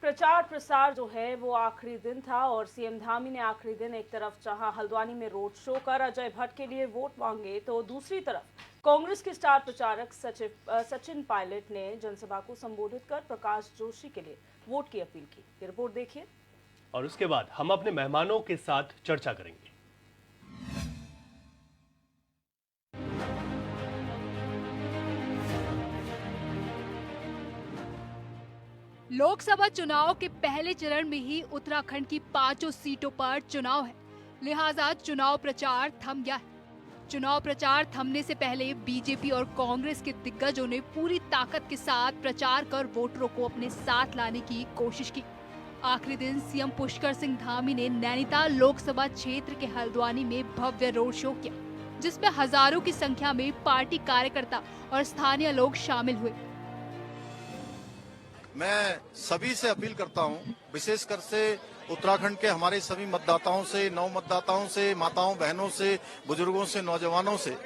प्रचार प्रसार जो है वो आखिरी दिन था और सीएम धामी ने आखिरी दिन एक तरफ जहां हल्द्वानी में रोड शो कर अजय भट्ट के लिए वोट मांगे, तो दूसरी तरफ कांग्रेस के स्टार प्रचारक सचिन पायलट ने जनसभा को संबोधित कर प्रकाश जोशी के लिए वोट की अपील की। ये रिपोर्ट देखिए और उसके बाद हम अपने मेहमानों के साथ चर्चा करेंगे। लोकसभा चुनाव के पहले चरण में ही उत्तराखंड की 5 सीटों पर चुनाव है, लिहाजा चुनाव प्रचार थम गया है। चुनाव प्रचार थमने से पहले बीजेपी और कांग्रेस के दिग्गजों ने पूरी ताकत के साथ प्रचार कर वोटरों को अपने साथ लाने की कोशिश की। आखिरी दिन सीएम पुष्कर सिंह धामी ने नैनीताल लोकसभा क्षेत्र के हल्द्वानी में भव्य रोड शो किया, जिसमें हजारों की संख्या में पार्टी कार्यकर्ता और स्थानीय लोग शामिल हुए। मैं सभी से अपील करता हूं, विशेषकर से उत्तराखंड के हमारे सभी मतदाताओं से, नव मतदाताओं से, माताओं बहनों से, बुजुर्गों से, नौजवानों से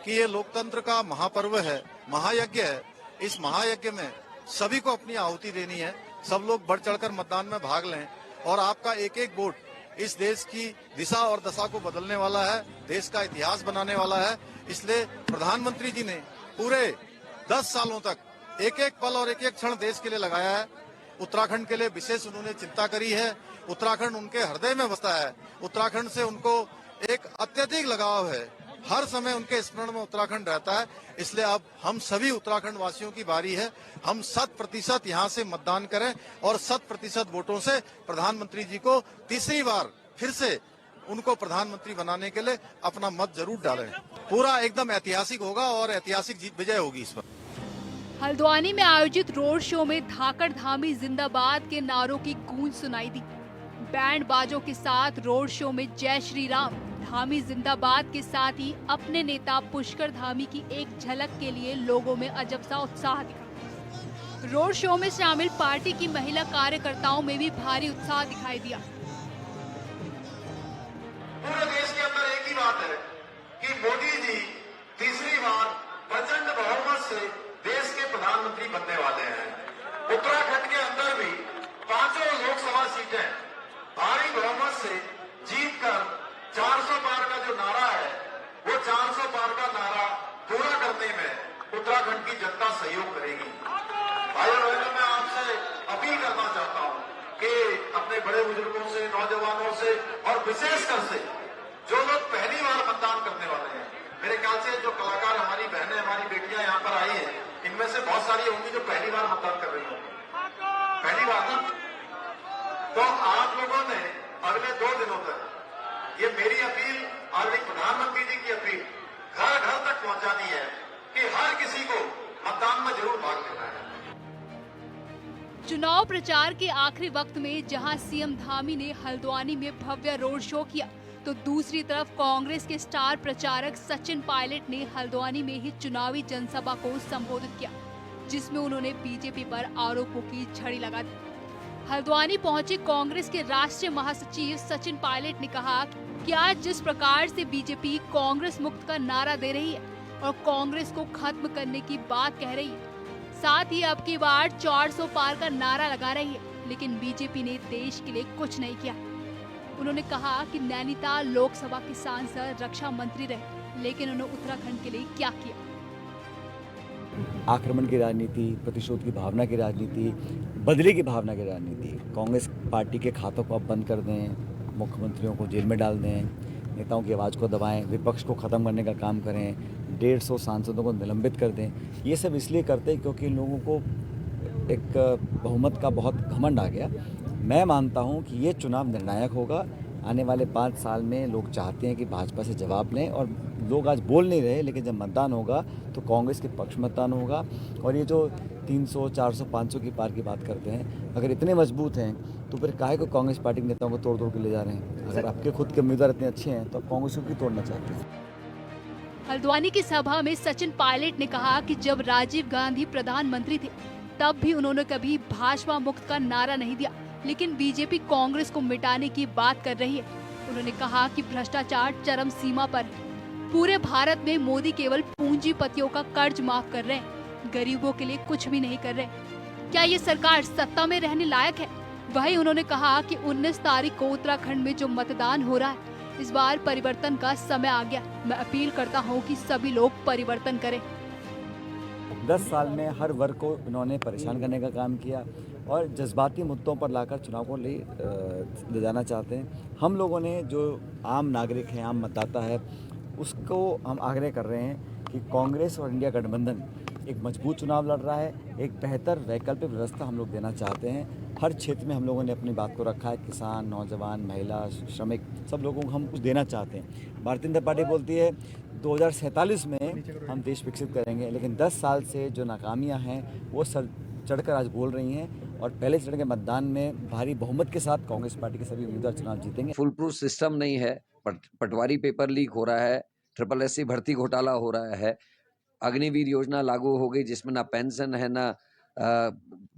कि ये लोकतंत्र का महापर्व है, महायज्ञ है। इस महायज्ञ में सभी को अपनी आहुति देनी है। सब लोग बढ़ चढ़कर मतदान में भाग लें और आपका एक एक वोट इस देश की दिशा और दशा को बदलने वाला है, देश का इतिहास बनाने वाला है। इसलिए प्रधानमंत्री जी ने पूरे 10 सालों तक एक एक पल और एक एक क्षण देश के लिए लगाया है। उत्तराखंड के लिए विशेष उन्होंने चिंता करी है। उत्तराखंड उनके हृदय में बसा है। उत्तराखंड से उनको एक अत्यधिक लगाव है। हर समय उनके स्मरण में उत्तराखंड रहता है। इसलिए अब हम सभी उत्तराखंड वासियों की बारी है, हम 100% यहाँ से मतदान करें और 100% वोटों से प्रधानमंत्री जी को तीसरी बार फिर से उनको प्रधानमंत्री बनाने के लिए अपना मत जरूर डालें। पूरा एकदम ऐतिहासिक होगा और ऐतिहासिक जीत विजय होगी इस पर। हल्द्वानी में आयोजित रोड शो में धाकड़ धामी जिंदाबाद के नारों की गूंज सुनाई दी। बैंड बाजों के साथ रोड शो में जय श्री राम, धामी जिंदाबाद के साथ ही अपने नेता पुष्कर धामी की एक झलक के लिए लोगों में अजब सा उत्साह दिखा। रोड शो में शामिल पार्टी की महिला कार्यकर्ताओं में भी भारी उत्साह दिखाई दिया। पूरे देश के अंदर एक ही बात है कि मोदी जी तीसरी बार प्रचंड बहुमत से देश के प्रधानमंत्री बनने वाले हैं। उत्तराखंड के अंदर भी 5 लोकसभा सीटें भारी बहुमत से जीतकर 400 पार का जो नारा है, वो 400 पार का नारा पूरा करने में उत्तराखंड की जनता सहयोग करेगी। भाइयों बहनों, मैं आपसे अपील करना चाहता हूं कि अपने बड़े बुजुर्गों से, नौजवानों से और विशेषकर से जो लोग पहली बार मतदान करने वाले हैं, मेरे ख्याल से जो कलाकार, हमारी बहनें, हमारी बेटियां यहाँ पर आई हैं, इनमें से बहुत सारी होंगी जो पहली बार मतदान कर रही होंगी। पहली बार ना, तो आप लोगों ने अगले 2 दिनों तक ये मेरी अपील और प्रधानमंत्री जी की अपील घर घर तक पहुंचानी है कि हर किसी को मतदान में जरूर भाग लेना है। चुनाव प्रचार के आखिरी वक्त में जहां सीएम धामी ने हल्द्वानी में भव्य रोड शो किया, तो दूसरी तरफ कांग्रेस के स्टार प्रचारक सचिन पायलट ने हल्द्वानी में ही चुनावी जनसभा को संबोधित किया, जिसमें उन्होंने बीजेपी पर आरोपों की झड़ी लगा दी। हल्द्वानी पहुंचे कांग्रेस के राष्ट्रीय महासचिव सचिन पायलट ने कहा कि आज जिस प्रकार से बीजेपी कांग्रेस मुक्त का नारा दे रही है और कांग्रेस को खत्म करने की बात कह रही है, साथ ही अब की बार 400 पार का नारा लगा रही है, लेकिन बीजेपी ने देश के लिए कुछ नहीं किया। उन्होंने कहा कि नैनीताल लोकसभा के सांसद रक्षा मंत्री रहे, लेकिन उन्होंने उत्तराखंड के लिए क्या किया। आक्रमण की राजनीति, प्रतिशोध की भावना की राजनीति, बदले की भावना की राजनीति। कांग्रेस पार्टी के खातों को अब बंद कर दें, मुख्यमंत्रियों को जेल में डाल दें, नेताओं की आवाज़ को दबाएं, विपक्ष को ख़त्म करने का काम करें, 150 सांसदों को निलंबित कर दें। ये सब इसलिए करते हैं क्योंकि लोगों को एक बहुमत का बहुत घमंड आ गया। मैं मानता हूं कि ये चुनाव निर्णायक होगा। आने वाले 5 साल में लोग चाहते हैं कि भाजपा से जवाब लें, और लोग आज बोल नहीं रहे, लेकिन जब मतदान होगा तो कांग्रेस के पक्ष मतदान होगा। और ये जो 300, 400, 500 की पार की बात करते हैं, अगर इतने मजबूत हैं तो फिर काहे को कांग्रेस पार्टी के नेताओं को तोड़ तोड़ के ले जा रहे हैं? अगर आपके खुद के उम्मीदवार इतने अच्छे हैं तो आप कांग्रेस को क्यों तोड़ना चाहते हैं? हल्द्वानी की सभा में सचिन पायलट ने कहा कि जब राजीव गांधी प्रधानमंत्री थे, तब भी उन्होंने कभी भाजपा मुक्त का नारा नहीं दिया, लेकिन बीजेपी कांग्रेस को मिटाने की बात कर रही है। उन्होंने कहा कि भ्रष्टाचार चरम सीमा पर है। पूरे भारत में मोदी केवल पूंजीपतियों का कर्ज माफ कर रहे हैं, गरीबों के लिए कुछ भी नहीं कर रहे। क्या ये सरकार सत्ता में रहने लायक है? वहीं उन्होंने कहा कि 19 तारीख को उत्तराखंड में जो मतदान हो रहा है, इस बार परिवर्तन का समय आ गया। मैं अपील करता हूं कि सभी लोग परिवर्तन करें। 10 साल में हर वर्ग को इन्होंने परेशान करने का काम किया और जज्बाती मुद्दों पर लाकर चुनाव को ले जाना चाहते हैं। हम लोगों ने जो आम नागरिक हैं, आम मतदाता है, उसको हम आग्रह कर रहे हैं कि कांग्रेस और इंडिया गठबंधन एक मजबूत चुनाव लड़ रहा है। एक बेहतर वैकल्पिक व्यवस्था हम लोग देना चाहते हैं। हर क्षेत्र में हम लोगों ने अपनी बात को रखा है। किसान, नौजवान, महिला, श्रमिक, सब लोगों को हम कुछ देना चाहते हैं। भारतीय जनता पार्टी बोलती है 2047 में हम देश विकसित करेंगे, लेकिन 10 साल से जो नाकामियां हैं वो सर चढ़कर आज बोल रही हैं और पहले चरण के मतदान में भारी बहुमत के साथ कांग्रेस पार्टी के सभी उम्मीदवार चुनाव जीतेंगे। फुल प्रूफ सिस्टम नहीं है, पटवारी पेपर लीक हो रहा है, SSSC भर्ती घोटाला हो रहा है, अग्निवीर योजना लागू हो गई जिसमें ना पेंशन है, ना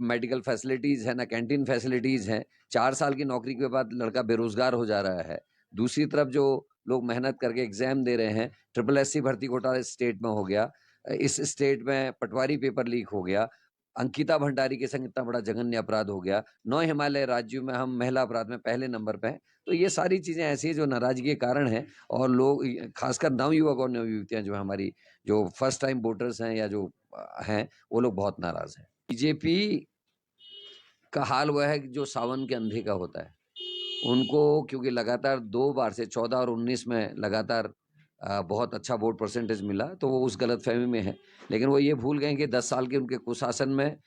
मेडिकल फैसिलिटीज है, ना कैंटीन फैसिलिटीज हैं। 4 साल की नौकरी के बाद लड़का बेरोजगार हो जा रहा है। दूसरी तरफ जो लोग मेहनत करके एग्जाम दे रहे हैं, SSSC भर्ती घोटाला स्टेट में हो गया, इस स्टेट में पटवारी पेपर लीक हो गया, अंकिता भंडारी के संग इतना बड़ा जघन्य अपराध हो गया, 9 हिमालय राज्यों में हम महिला अपराध में पहले नंबर पे हैं। तो ये सारी चीजें ऐसी हैं जो नाराजगी के कारण है और लोग, खासकर नवयुवक और नवयुवतियां जो हमारी जो फर्स्ट टाइम वोटर्स हैं या जो हैं, वो लोग बहुत नाराज हैं। बीजेपी का हाल वह है कि जो सावन के अंधे का होता है, उनको क्योंकि लगातार 2 बार से 14 और 19 में लगातार बहुत अच्छा वोट परसेंटेज मिला, तो वो उस गलतफहमी में है। लेकिन वो ये भूल गए कि 10 साल के उनके कुशासन में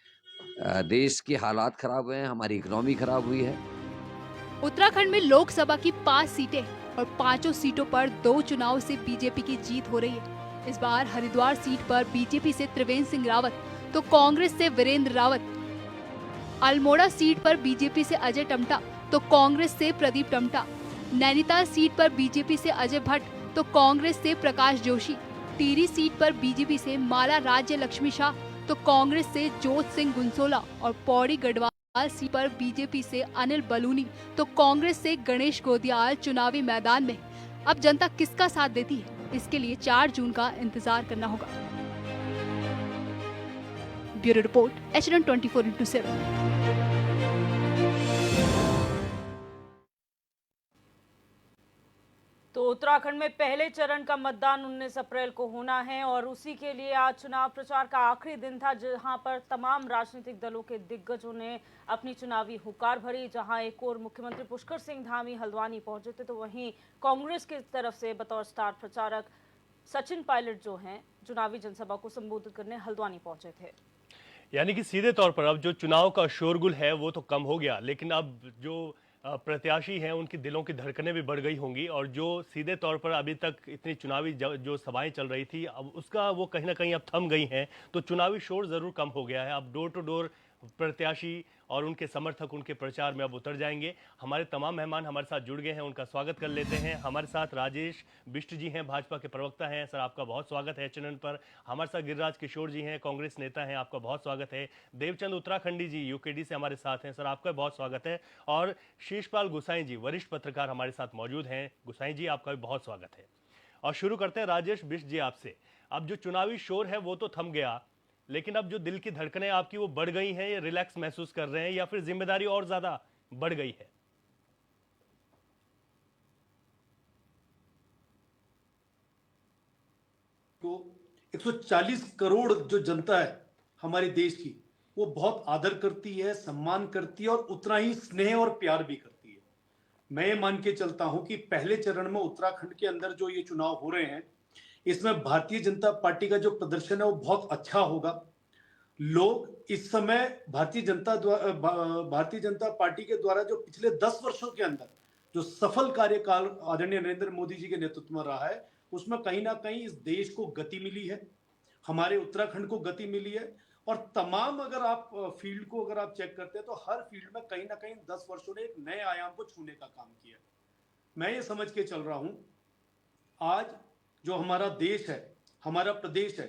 देश की हालात खराब हुए हैं, हमारी इकोनॉमी खराब हुई है। उत्तराखंड में लोकसभा की 5 सीटें और 5 सीटों पर 2 चुनाव से बीजेपी की जीत हो रही है। इस बार हरिद्वार सीट पर बीजेपी से त्रिवेंद्र सिंह रावत तो कांग्रेस से वीरेंद्र रावत, अल्मोड़ा सीट पर बीजेपी से अजय टम्टा तो कांग्रेस से प्रदीप टम्टा, नैनीताल सीट पर बीजेपी से अजय भट्ट तो कांग्रेस से प्रकाश जोशी, टिहरी सीट पर बीजेपी से माला राज्य लक्ष्मी शाह तो कांग्रेस से जोत सिंह गुंसोला और पौड़ी गढ़वाल सीट पर बीजेपी से अनिल बलूनी तो कांग्रेस से गणेश गोदियाल चुनावी मैदान में। अब जनता किसका साथ देती है, इसके लिए 4 जून का इंतजार करना होगा। Bureau report, HNN 24/7। तो उत्तराखंड में पहले चरण का मतदान 19 अप्रैल को होना है और उसी के लिए आज चुनाव प्रचार का आखिरी दिन था, जहां पर तमाम राजनीतिक दलों के दिग्गजों ने अपनी चुनावी हुंकार भरी। जहां एक और मुख्यमंत्री पुष्कर सिंह धामी हल्द्वानी पहुंचे थे, तो वहीं कांग्रेस की तरफ से बतौर स्टार प्रचारक सचिन पायलट जो हैं चुनावी जनसभा को संबोधित करने हल्द्वानी पहुंचे थे। यानी कि सीधे तौर पर अब जो चुनाव का शोरगुल है वो तो कम हो गया, लेकिन अब जो प्रत्याशी हैं उनकी दिलों की धड़कनें भी बढ़ गई होंगी और जो सीधे तौर पर अभी तक इतनी चुनावी जो सभाएं चल रही थी, अब उसका वो कहीं ना कहीं अब थम गई हैं, तो चुनावी शोर जरूर कम हो गया है। अब डोर टू डोर प्रत्याशी और उनके समर्थक उनके प्रचार में अब उतर जाएंगे। हमारे तमाम मेहमान हमारे साथ जुड़ गए हैं, उनका स्वागत कर लेते हैं। हमारे साथ राजेश बिष्ट जी हैं, भाजपा के प्रवक्ता हैं, सर आपका बहुत स्वागत है HNN पर। हमारे साथ गिरिराज किशोर जी हैं, कांग्रेस नेता हैं, आपका बहुत स्वागत है। देवचंद उत्तराखंडी जी UKD से हमारे साथ हैं, सर आपका बहुत स्वागत है। और शीशपाल गुसाई जी वरिष्ठ पत्रकार हमारे साथ मौजूद हैं, गुसाई जी आपका भी बहुत स्वागत है। और शुरू करते हैं राजेश बिष्ट जी आपसे। अब जो चुनावी शोर है वो तो थम गया, लेकिन अब जो दिल की धड़कनें आपकी वो बढ़ गई हैं, ये रिलैक्स महसूस कर रहे हैं या फिर जिम्मेदारी और ज्यादा बढ़ गई है? तो 140 करोड़ जो जनता है हमारे देश की, वो बहुत आदर करती है, सम्मान करती है और उतना ही स्नेह और प्यार भी करती है। मैं ये मान के चलता हूं कि पहले चरण में उत्तराखंड के अंदर जो ये चुनाव हो रहे हैं, इसमें भारतीय जनता पार्टी का जो प्रदर्शन है वो बहुत अच्छा होगा। लोग इस समय भारतीय जनता पार्टी के द्वारा जो पिछले 10 वर्षों के अंदर जो सफल कार्यकाल आदरणीय नरेंद्र मोदी जी के नेतृत्व में रहा है, उसमें कहीं ना कहीं इस देश को गति मिली है, हमारे उत्तराखंड को गति मिली है। और तमाम अगर आप फील्ड को अगर आप चेक करते हैं तो हर फील्ड में कहीं ना कहीं 10 वर्षों ने एक नए आयाम को छूने का काम किया। मैं ये समझ के चल रहा हूं, आज जो हमारा देश है, हमारा प्रदेश है,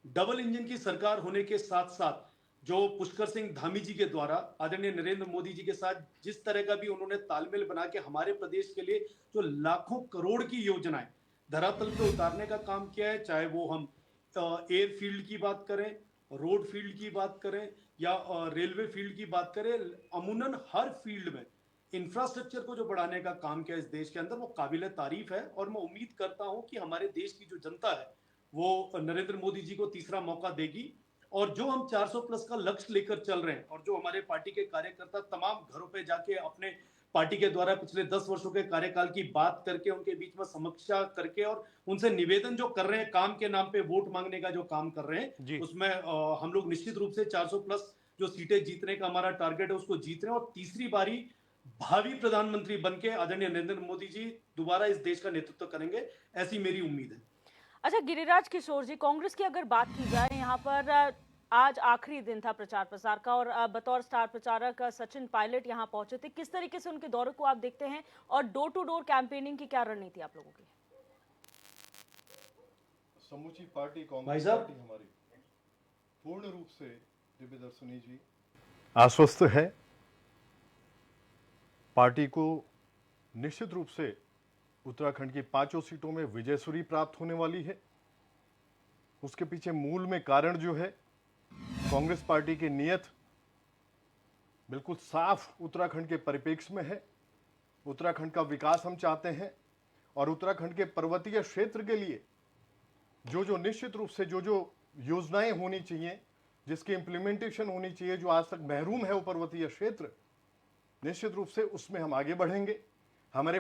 डबल इंजन की सरकार होने के साथ साथ जो पुष्कर सिंह धामी जी के द्वारा आदरणीय नरेंद्र मोदी जी के साथ जिस तरह का भी उन्होंने तालमेल बना के हमारे प्रदेश के लिए जो लाखों करोड़ की योजनाएं धरातल पे उतारने का काम किया है, चाहे वो हम एयर फील्ड की बात करें, रोड फील्ड की बात करें, या रेलवे फील्ड की बात करें, अमूमन हर फील्ड में इंफ्रास्ट्रक्चर को जो बढ़ाने का काम किया इस देश के अंदर, वो काबिल तारीफ है। और मैं उम्मीद करता हूं कि हमारे देश की जो जनता है वो नरेंद्र मोदी जी को तीसरा मौका देगी। और जो हम 400 प्लस का लक्ष्य लेकर चल रहे हैं, और जो हमारे पार्टी के कार्यकर्ता तमाम घरों पे जाके अपने पार्टी के द्वारा पिछले 10 वर्षों के कार्यकाल की बात करके उनके बीच में समीक्षा करके और उनसे निवेदन जो कर रहे हैं, काम के नाम पे वोट मांगने का जो काम कर रहे हैं, उसमें हम लोग निश्चित रूप से 400 प्लस जो सीटें जीतने का हमारा टारगेट है उसको जीत रहे हैं। और तीसरी बारी भावी प्रधानमंत्री बनके आदरणीय नरेंद्र मोदी जी दोबारा इस देश का नेतृत्व करेंगे, ऐसी मेरी उम्मीद है। अच्छा गिरिराज किशोर जी, कांग्रेस की अगर बात की जाए, यहाँ पर आज आखिरी दिन था प्रचार प्रसार का और बतौर स्टार प्रचारक सचिन पायलट यहाँ पहुंचे थे। किस तरीके से उनके दौरे को आप देखते हैं और डोर टू डोर कैंपेनिंग की क्या रणनीति आप लोगों की? समूची पार्टी भाई कांग्रेस साहब। पार्टी हमारी पूर्ण रूप से दिव्य दर्शनी जी आश्वस्त है। पार्टी को निश्चित रूप से उत्तराखंड की 5 सीटों में विजयसूरी प्राप्त होने वाली है। उसके पीछे मूल में कारण जो है, कांग्रेस पार्टी की नीयत बिल्कुल साफ उत्तराखंड के परिप्रेक्ष्य में है। उत्तराखंड का विकास हम चाहते हैं और उत्तराखंड के पर्वतीय क्षेत्र के लिए जो निश्चित रूप से जो योजनाएं होनी चाहिए, जिसकी इंप्लीमेंटेशन होनी चाहिए, जो आज तक महरूम है वो पर्वतीय क्षेत्र, निश्चित रूप से उसमें हम आगे बढ़ेंगे। हमारे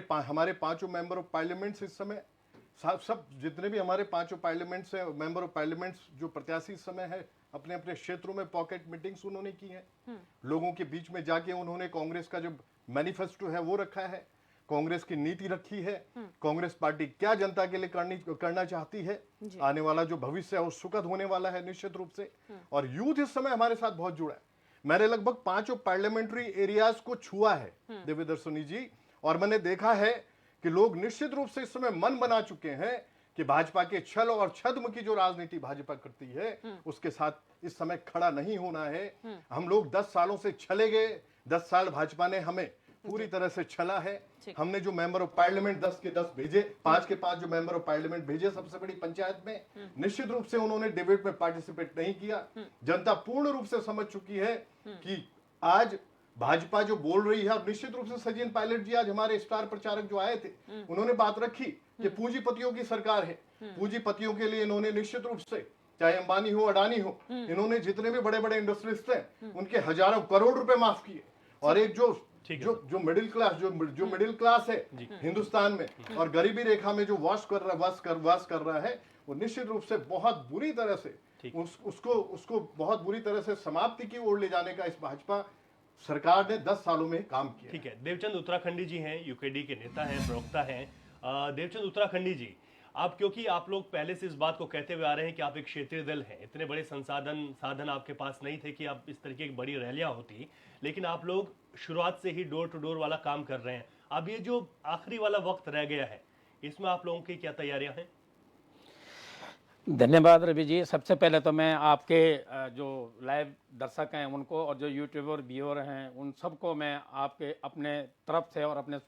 5 मेंबर ऑफ पार्लियामेंट्स इस समय सब जितने भी हमारे 5 पार्लियामेंट्स हैं, मेंबर ऑफ पार्लियामेंट्स जो प्रत्याशी इस समय है, अपने अपने क्षेत्रों में पॉकेट मीटिंग्स उन्होंने की हैं। लोगों के बीच में जाके उन्होंने कांग्रेस का जो मैनिफेस्टो है वो रखा है, कांग्रेस की नीति रखी है, कांग्रेस पार्टी क्या जनता के लिए करना चाहती है, आने वाला जो भविष्य है वो सुखद होने वाला है निश्चित रूप से। और यूथ इस समय हमारे साथ बहुत जुड़ा है। मैंने लगभग 5 पार्लियामेंट्री एरियाज को छुआ है दिव्य दर्शनी जी, और मैंने देखा है कि लोग निश्चित रूप से इस समय मन बना चुके हैं कि भाजपा के छल और छद्म की जो राजनीति भाजपा करती है उसके साथ इस समय खड़ा नहीं होना है। हम लोग 10 सालों से छले गए, 10 साल भाजपा ने हमें पूरी तरह से छला है। हमने जो मेंबर ऑफ पार्लियामेंट 10 के 10 भेजे, 5 के 5 जो मेंबर ऑफ पार्लियामेंट भेजे सबसे बड़ी पंचायत में, निश्चित रूप से उन्होंने डिबेट में पार्टिसिपेट नहीं किया। जनता पूर्ण रूप से समझ चुकी है कि आज भाजपा जो बोल रही है, और निश्चित रूप से सचिन पायलट जी आज हमारे स्टार प्रचारक जो आए थे उन्होंने बात रखी कि पूंजीपतियों की सरकार है। पूंजीपतियों के लिए इन्होंने निश्चित रूप से, चाहे अंबानी हो अडानी हो, इन्होंने जितने भी बड़े बड़े इंडस्ट्रियलिस्ट हैं उनके हजारों करोड़ रुपए माफ किए। और एक जो मिडिल क्लास जो मिडिल क्लास है हिंदुस्तान में और गरीबी रेखा में जो वास कर रहा है, वो निश्चित रूप से बहुत बुरी तरह से उसको बहुत बुरी तरह से समाप्ति की ओर ले जाने का इस भाजपा सरकार ने 10 सालों में काम किया। ठीक है, देवचंद उत्तराखंडी जी हैं, यूकेडी के नेता हैं, प्रवक्ता हैं। देवचंद उत्तराखंडी जी, क्योंकि आप लोग पहले से इस बात को कहते हुए आ रहे हैं कि आप एक क्षेत्रीय दल हैं, इतने बड़े साधन आपके पास नहीं थे कि आप इस तरीके की बड़ी रैलियां होती, लेकिन आप लोग शुरुआत से ही डोर टू डोर वाला काम कर रहे हैं। अब ये जो आखिरी वाला वक्त रह गया है, इसमें आप लोगों की क्या तैयारियां हैं? धन्यवाद रवि जी। सबसे पहले तो मैं आपके जो लाइव दर्शक हैं उनको और जो यूट्यूबर व्यूअर हैं उन सबको मैं आपके अपने तरफ से और अपने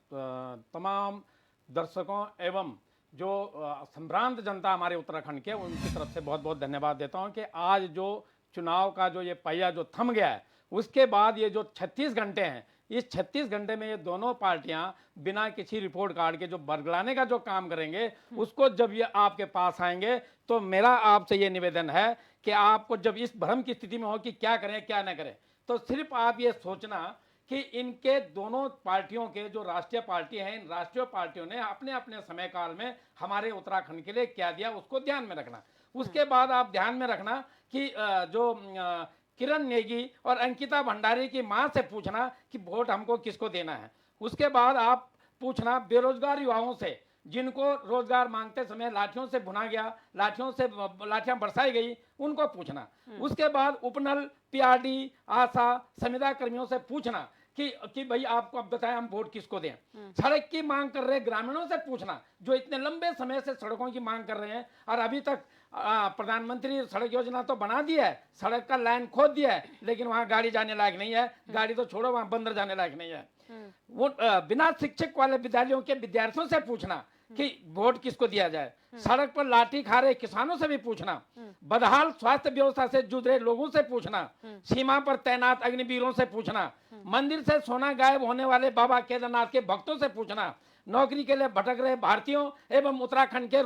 तमाम दर्शकों एवं जो संभ्रांत जनता हमारे उत्तराखंड के उनकी तरफ से बहुत बहुत धन्यवाद देता हूं कि आज जो चुनाव का जो ये पहिया जो थम गया है, उसके बाद ये जो 36 घंटे हैं, इस 36 घंटे में ये दोनों पार्टियां बिना किसी रिपोर्ट कार्ड के जो बरगलाने का जो काम करेंगे, उसको जब ये आपके पास आएंगे तो मेरा आपसे ये निवेदन है कि आपको जब इस भ्रम की स्थिति में हो कि क्या करें क्या ना करें, तो सिर्फ आप ये सोचना कि इनके दोनों पार्टियों के जो राष्ट्रीय पार्टी हैं, इन राष्ट्रीय पार्टियों ने अपने अपने समय काल में हमारे उत्तराखंड के लिए क्या दिया उसको ध्यान में रखना। उसके बाद आप ध्यान में रखना कि जो किरण नेगी और अंकिता भंडारी की मां से पूछना कि वोट हमको किसको देना है। उसके बाद आप पूछना बेरोजगार युवाओं से, जिनको रोजगार मांगते समय लाठियों से भुना गया, लाठियां बरसाई गई, उनको पूछना। उसके बाद उपनल, पीआरडी, आशा, संविदा कर्मियों से पूछना कि भाई आपको अब बताएं हम वोट किसको दें। सड़क की मांग कर रहे ग्रामीणों से पूछना, जो इतने लंबे समय से सड़कों की मांग कर रहे हैं और अभी तक प्रधानमंत्री सड़क योजना तो बना दी है, सड़क का लाइन खोद दिया है, लेकिन वहां गाड़ी जाने लायक नहीं है। गाड़ी तो छोड़ो, वहां बंदर जाने लायक नहीं है। वो बिना शिक्षक वाले विद्यालयों के विद्यार्थियों से पूछना कि वोट किसको दिया जाए। सड़क पर लाठी खा रहे किसानों से भी पूछना, बदहाल स्वास्थ्य व्यवस्था से जूझ रहे लोगों से पूछना, सीमा पर तैनात अग्निवीरों से पूछना, मंदिर से सोना गायब होने वाले बाबा केदारनाथ के भक्तों से पूछना, नौकरी के लिए भटक रहे भारतीयों एवं उत्तराखंड के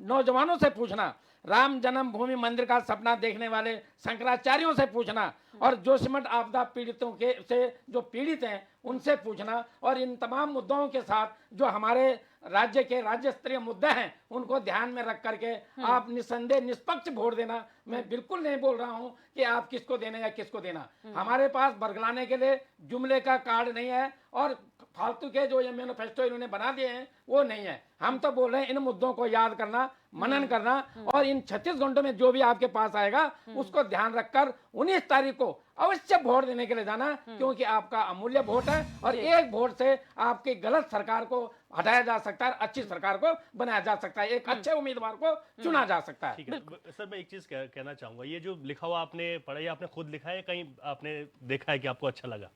नौजवानों से पूछना, राम जन्मभूमि मंदिर का सपना देखने वाले शंकराचार्यों से पूछना, और जोशीमठ आपदा पीड़ितों के से जो पीड़ित हैं उनसे पूछना, और इन तमाम मुद्दों के साथ जो हमारे राज्य के राज्य स्तरीय मुद्दे हैं उनको ध्यान में रख करके आप निसंदेह निष्पक्ष वोट देना। मैं बिल्कुल नहीं बोल रहा हूं कि आप किसको देना या किसको देना। हमारे पास बरगलाने के लिए जुमले का कार्ड नहीं है और फालतू के जो ये मैनिफेस्टो इन्होंने बना दिए हैं वो नहीं है। हम तो बोल रहे हैं इन मुद्दों को याद करना, मनन करना, और इन 36 घंटों में जो भी आपके पास आएगा उसको ध्यान रखकर 19 तारीख को अवश्य वोट देने के लिए जाना, क्योंकि आपका अमूल्य वोट है और एक वोट से आपकी गलत सरकार को हटाया जा सकता है, अच्छी सरकार को बनाया जा सकता है, एक अच्छे उम्मीदवार को चुना जा सकता है। ठीक है सर, मैं एक चीज कहना चाहूंगा, ये जो लिखा हुआ आपने पढ़ा, ये आपने खुद लिखा है, कहीं आपने देखा है कि आपको अच्छा लगा?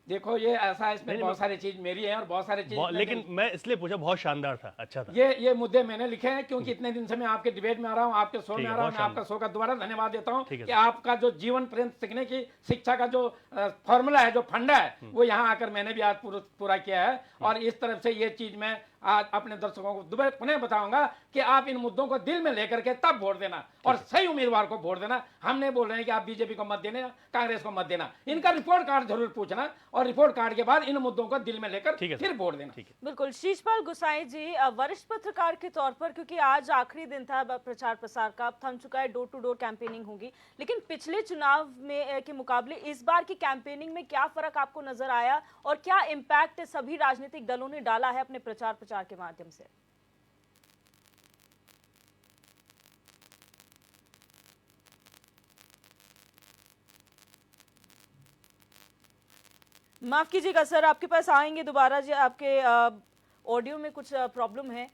देखो ये ऐसा है, इसमें बहुत सारी चीज मेरी है और बहुत सारी चीज, लेकिन मैं इसलिए पूछा, बहुत शानदार था, अच्छा था। ये मुद्दे मैंने लिखे हैं क्योंकि इतने दिन से मैं आपके डिबेट में आ रहा हूँ, आपके शो में आ रहा हूँ। मैं आपका शो का दोबारा धन्यवाद देता हूँ कि आपका जो जीवन पर्यंत सीखने की शिक्षा का जो फॉर्मूला है, जो फंडा है, वो यहाँ आकर मैंने भी आज पूरा किया है। और इस तरफ से ये चीज मैं आज अपने दर्शकों को दोबारा पुनः बताऊंगा कि आप इन मुद्दों को दिल में लेकर के तब वोट देना और सही उम्मीदवार को वोट देना। हम नहीं बोल रहे हैं कि आप बीजेपी को मत देना, कांग्रेस को मत देना, इनका रिपोर्ट कार्ड जरूर पूछना और रिपोर्ट कार्ड के बाद इन मुद्दों को दिल में लेकर फिर वोट देना। बिल्कुल। शीशपाल गुसाई जी, वरिष्ठ पत्रकार के तौर पर, क्योंकि आज आखिरी दिन था प्रचार प्रसार का, अब थम चुका है, डोर टू डोर कैंपेनिंग होगी, लेकिन पिछले चुनाव में के मुकाबले इस बार की कैंपेनिंग में क्या फर्क आपको नजर आया और क्या इम्पैक्ट सभी राजनीतिक दलों ने डाला है अपने प्रचार के माध्यम से? माफ कीजिएगा सर, आपके पास आएंगे दोबारा जी, आपके ऑडियो में कुछ प्रॉब्लम है।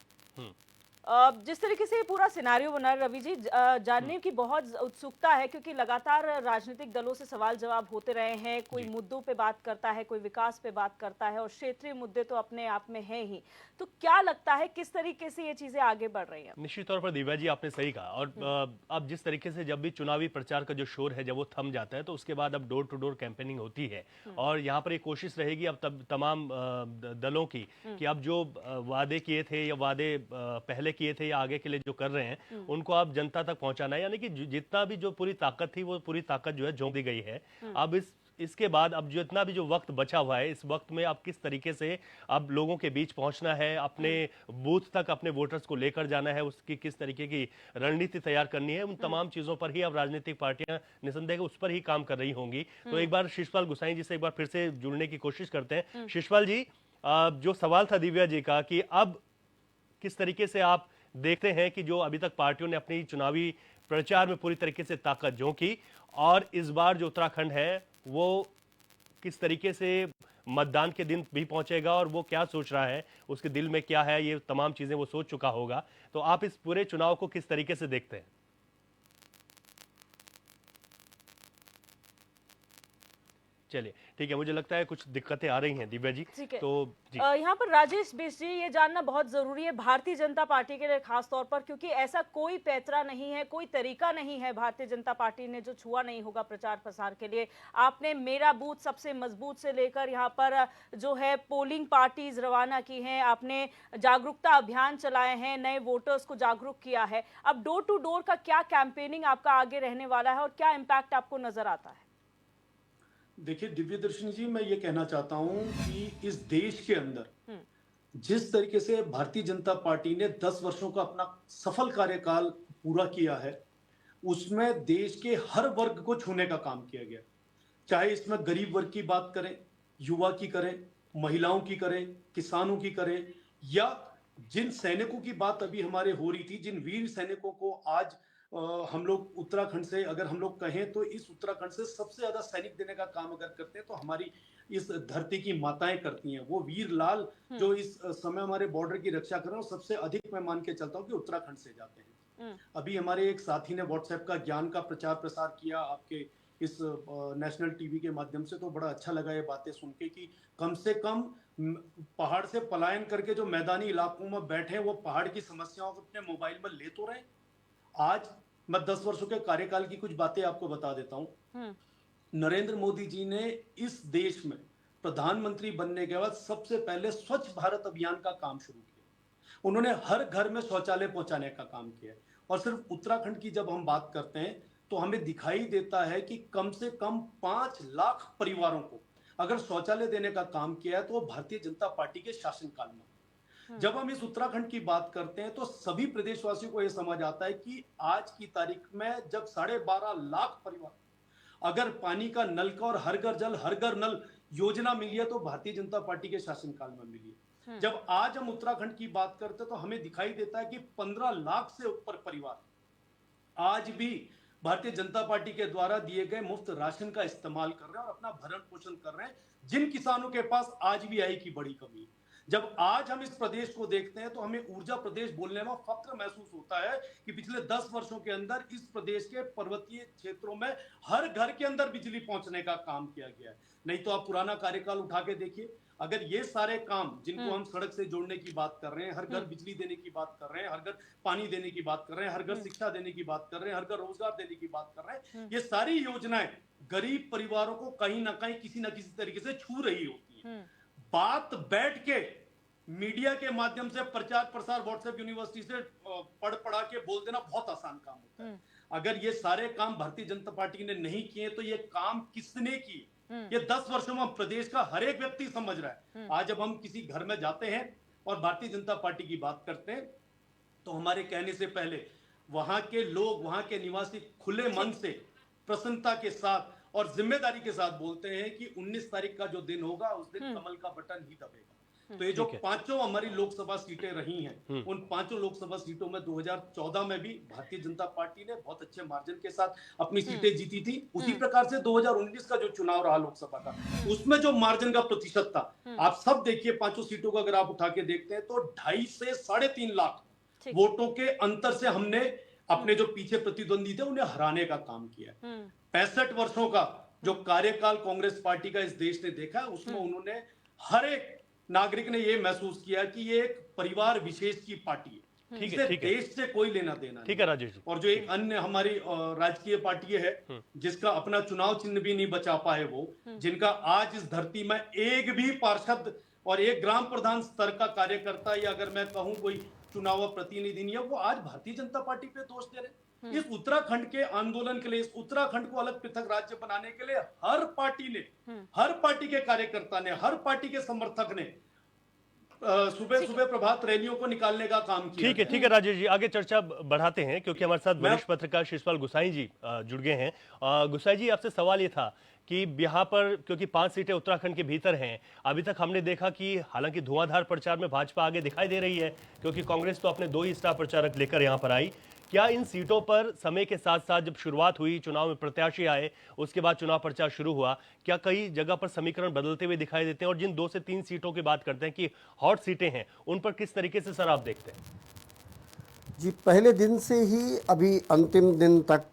जिस तरीके से ये पूरा सिनारियो बना है रवि जी, जानने की बहुत उत्सुकता है, क्योंकि लगातार राजनीतिक दलों से सवाल जवाब होते रहे हैं। कोई मुद्दों पे बात करता है, कोई विकास पे बात करता है, और क्षेत्रीय मुद्दे तो अपने आप में है ही। तो क्या लगता है किस तरीके से ये चीजें आगे बढ़ रही हैं? निश्चित तौर पर दिव्या जी आपने सही कहा, और अब जिस तरीके से जब भी चुनावी प्रचार का जो शोर है जब वो थम जाता है तो उसके बाद अब डोर टू डोर कैंपेनिंग होती है, और यहाँ पर एक कोशिश रहेगी अब तब तमाम दलों की कि अब जो वादे किए थे या वादे पहले किए थे या आगे के लिए जो कर रहे हैं उनको आप जनता तक पहुंचाना है। यानी कि जितना भी जो पूरी ताकत थी वो पूरी ताकत जो है झोंक दी गई है। अब इसके बाद अब जितना भी जो वक्त बचा हुआ है, इस वक्त में अब किस तरीके से अब लोगों के बीच पहुंचना है, अपने बूथ तक अपने वोटर्स को लेकर जाना है, उसकी किस तरीके की रणनीति तैयार करनी है, उन तमाम चीजों पर ही अब राजनीतिक पार्टियां निसंदेह उस पर ही काम कर रही होंगी। तो एक बार शीशपाल गुसाई जी से एक बार फिर से जुड़ने की कोशिश करते हैं। शीशपाल जी, जो सवाल था दिव्या जी का कि अब किस तरीके से आप देखते हैं कि जो अभी तक पार्टियों ने अपनी चुनावी प्रचार में पूरी तरीके से ताकत झोंकी, और इस बार जो उत्तराखंड है वो किस तरीके से मतदान के दिन भी पहुंचेगा और वो क्या सोच रहा है, उसके दिल में क्या है, ये तमाम चीजें वो सोच चुका होगा। तो आप इस पूरे चुनाव को किस तरीके से देखते हैं? चलिए ठीक है, मुझे लगता है कुछ दिक्कतें आ रही हैं दिव्या जी, तो जी। यहाँ पर राजेश बिष्ट जी, ये जानना बहुत जरूरी है भारतीय जनता पार्टी के लिए खास तौर पर, क्योंकि ऐसा कोई पैतरा नहीं है, कोई तरीका नहीं है भारतीय जनता पार्टी ने जो छुआ नहीं होगा प्रचार प्रसार के लिए। आपने मेरा बूथ सबसे मजबूत से लेकर यहाँ पर जो है पोलिंग पार्टीज रवाना की हैं, आपने जागरूकता अभियान चलाए हैं, नए वोटर्स को जागरूक किया है। अब डोर टू डोर का क्या कैंपेनिंग आपका आगे रहने वाला है और क्या इम्पैक्ट आपको नजर आता है? देखिए दिव्य दर्शनी जी, मैं ये कहना चाहता हूं कि इस देश के अंदर जिस तरीके से भारतीय जनता पार्टी ने 10 वर्षों का अपना सफल कार्यकाल पूरा किया है, उसमें देश के हर वर्ग को छूने का काम किया गया। चाहे इसमें गरीब वर्ग की बात करें, युवा की करें, महिलाओं की करें, किसानों की करें, या जिन सैनिकों की बात अभी हमारे हो रही थी, जिन वीर सैनिकों को आज हम लोग उत्तराखंड से, अगर हम लोग कहें तो इस उत्तराखंड से सबसे ज्यादा सैनिक देने का काम अगर करते हैं तो हमारी इस धरती की माताएं करती हैं। वो वीर लाल जो इस समय हमारे बॉर्डर की रक्षा कर रहे हैं, सबसे अधिक मैं मान के चलता हूँ कि उत्तराखंड से जाते हैं। अभी हमारे एक साथी ने व्हाट्सएप का ज्ञान का प्रचार प्रसार किया, आपके इस नेशनल टीवी के माध्यम से, तो बड़ा अच्छा लगा ये बातें सुन के कि कम से कम पहाड़ से पलायन करके जो मैदानी इलाकों में बैठे हैं वो पहाड़ की समस्याओं को अपने मोबाइल में ले तो रहे। आज मैं 10 वर्षों के कार्यकाल की कुछ बातें आपको बता देता हूं। नरेंद्र मोदी जी ने इस देश में प्रधानमंत्री बनने के बाद सबसे पहले स्वच्छ भारत अभियान का काम शुरू किया। उन्होंने हर घर में शौचालय पहुंचाने का काम किया। और सिर्फ उत्तराखंड की जब हम बात करते हैं तो हमें दिखाई देता है कि कम से कम 5 लाख परिवारों को अगर शौचालय देने का काम किया है तो वो भारतीय जनता पार्टी के शासनकाल में। जब हम इस उत्तराखंड की बात करते हैं तो सभी प्रदेशवासियों को यह समझ आता है कि आज की तारीख में जब 12.5 लाख परिवार अगर पानी का नल का और हर घर जल हर घर नल योजना मिली है तो भारतीय जनता पार्टी के शासनकाल में मिली है। जब आज हम उत्तराखंड की बात करते हैं तो हमें दिखाई देता है कि 15 लाख से ऊपर परिवार आज भी भारतीय जनता पार्टी के द्वारा दिए गए मुफ्त राशन का इस्तेमाल कर रहे हैं और अपना भरण पोषण कर रहे हैं, जिन किसानों के पास आज भी आय की बड़ी कमी है। जब आज हम इस प्रदेश को देखते हैं तो हमें ऊर्जा प्रदेश बोलने में फक्र महसूस होता है कि पिछले 10 वर्षों के अंदर इस प्रदेश के पर्वतीय क्षेत्रों में हर घर के अंदर बिजली पहुंचने का काम किया गया है। नहीं तो आप पुराना कार्यकाल उठा के देखिए, अगर ये सारे काम जिनको हम सड़क से जोड़ने की बात कर रहे हैं, हर घर बिजली देने की बात कर रहे हैं, हर घर पानी देने की बात कर रहे हैं, हर घर शिक्षा देने की बात कर रहे हैं, हर घर रोजगार देने की बात कर रहे हैं, ये सारी योजनाएं गरीब परिवारों को कहीं ना कहीं किसी ना किसी तरीके से छू रही होती है। बात बैठ के मीडिया के माध्यम से प्रचार प्रसार व्हाट्सएप यूनिवर्सिटी से पढ़ा के बोल देना बहुत आसान काम होता है। अगर ये सारे काम भारतीय जनता पार्टी ने नहीं किए तो ये काम किसने किए, ये 10 वर्षों में प्रदेश का हर एक व्यक्ति समझ रहा है। आज जब हम किसी घर में जाते हैं और भारतीय जनता पार्टी की बात करते हैं तो हमारे कहने से पहले वहां के लोग, वहां के निवासी खुले मन से, प्रसन्नता के साथ और जिम्मेदारी के साथ बोलते हैं कि 19 तारीख का जो दिन होगा उस दिन कमल का बटन ही दबेगा। तो ये जो पांचों हमारी लोकसभा सीटें रही हैं, उन पांचों लोकसभा सीटों में 2014 में भी भारतीय जनता पार्टी ने बहुत अच्छे मार्जिन के साथ अपनी सीटें जीती थी। उसी प्रकार से 2019 का जो चुनाव रहा लोकसभा का, उसमें जो मार्जिन का प्रतिशत था, आप सब देखिए, पांचों सीटों को अगर आप उठा के देखते हैं तो 2.5 से 3.5 लाख वोटों के अंतर से हमने अपने जो पीछे प्रतिद्वंदी थे उन्हें हराने का काम किया। 65 वर्षों का जो कार्यकाल कांग्रेस पार्टी का इस देश ने देखा, उसमें उन्होंने हर एक नागरिक ने यह महसूस किया कि ये एक परिवार विशेष की पार्टी है, ठीक है, देश से कोई लेना देना ठीक है राजेश जी। और जो एक अन्य हमारी राजकीय पार्टी है जिसका अपना चुनाव चिन्ह भी नहीं बचा पाए, वो जिनका आज इस धरती में एक भी पार्षद और एक ग्राम प्रधान स्तर का कार्यकर्ता या अगर मैं कहूं कोई चुनाव प्रतिनिधि नहीं है, वो आज भारतीय जनता पार्टी पे दोष दे रहे। इस उत्तराखंड के आंदोलन के लिए, इस उत्तराखंड को अलग पृथक राज्य बनाने के लिए हर पार्टी ने, हर पार्टी के कार्यकर्ता ने, हर पार्टी के समर्थक ने सुबह सुबह प्रभात रैलियों को निकालने का काम किया। ठीक है राजेश जी, आगे चर्चा बढ़ाते हैं क्योंकि हमारे साथ वरिष्ठ पत्रकार शिषपाल गुसाई जी जुड़ गए हैं। गुसाई जी, आपसे सवाल ये था कि यहाँ पर क्योंकि 5 सीटें उत्तराखंड के भीतर हैं, अभी तक हमने देखा कि हालांकि धुआंधार प्रचार में भाजपा आगे दिखाई दे रही है क्योंकि कांग्रेस तो अपने 2 ही स्टार प्रचारक लेकर यहाँ पर आई। क्या इन सीटों पर समय के साथ साथ जब शुरुआत हुई, चुनाव में प्रत्याशी आए, उसके बाद चुनाव प्रचार शुरू हुआ, क्या कई जगह पर समीकरण बदलते हुए दिखाई देते हैं? और जिन 2 से 3 सीटों की बात करते हैं कि हॉट सीटें हैं, उन पर किस तरीके से सर आप देखते हैं? जी, पहले दिन से ही अभी अंतिम दिन तक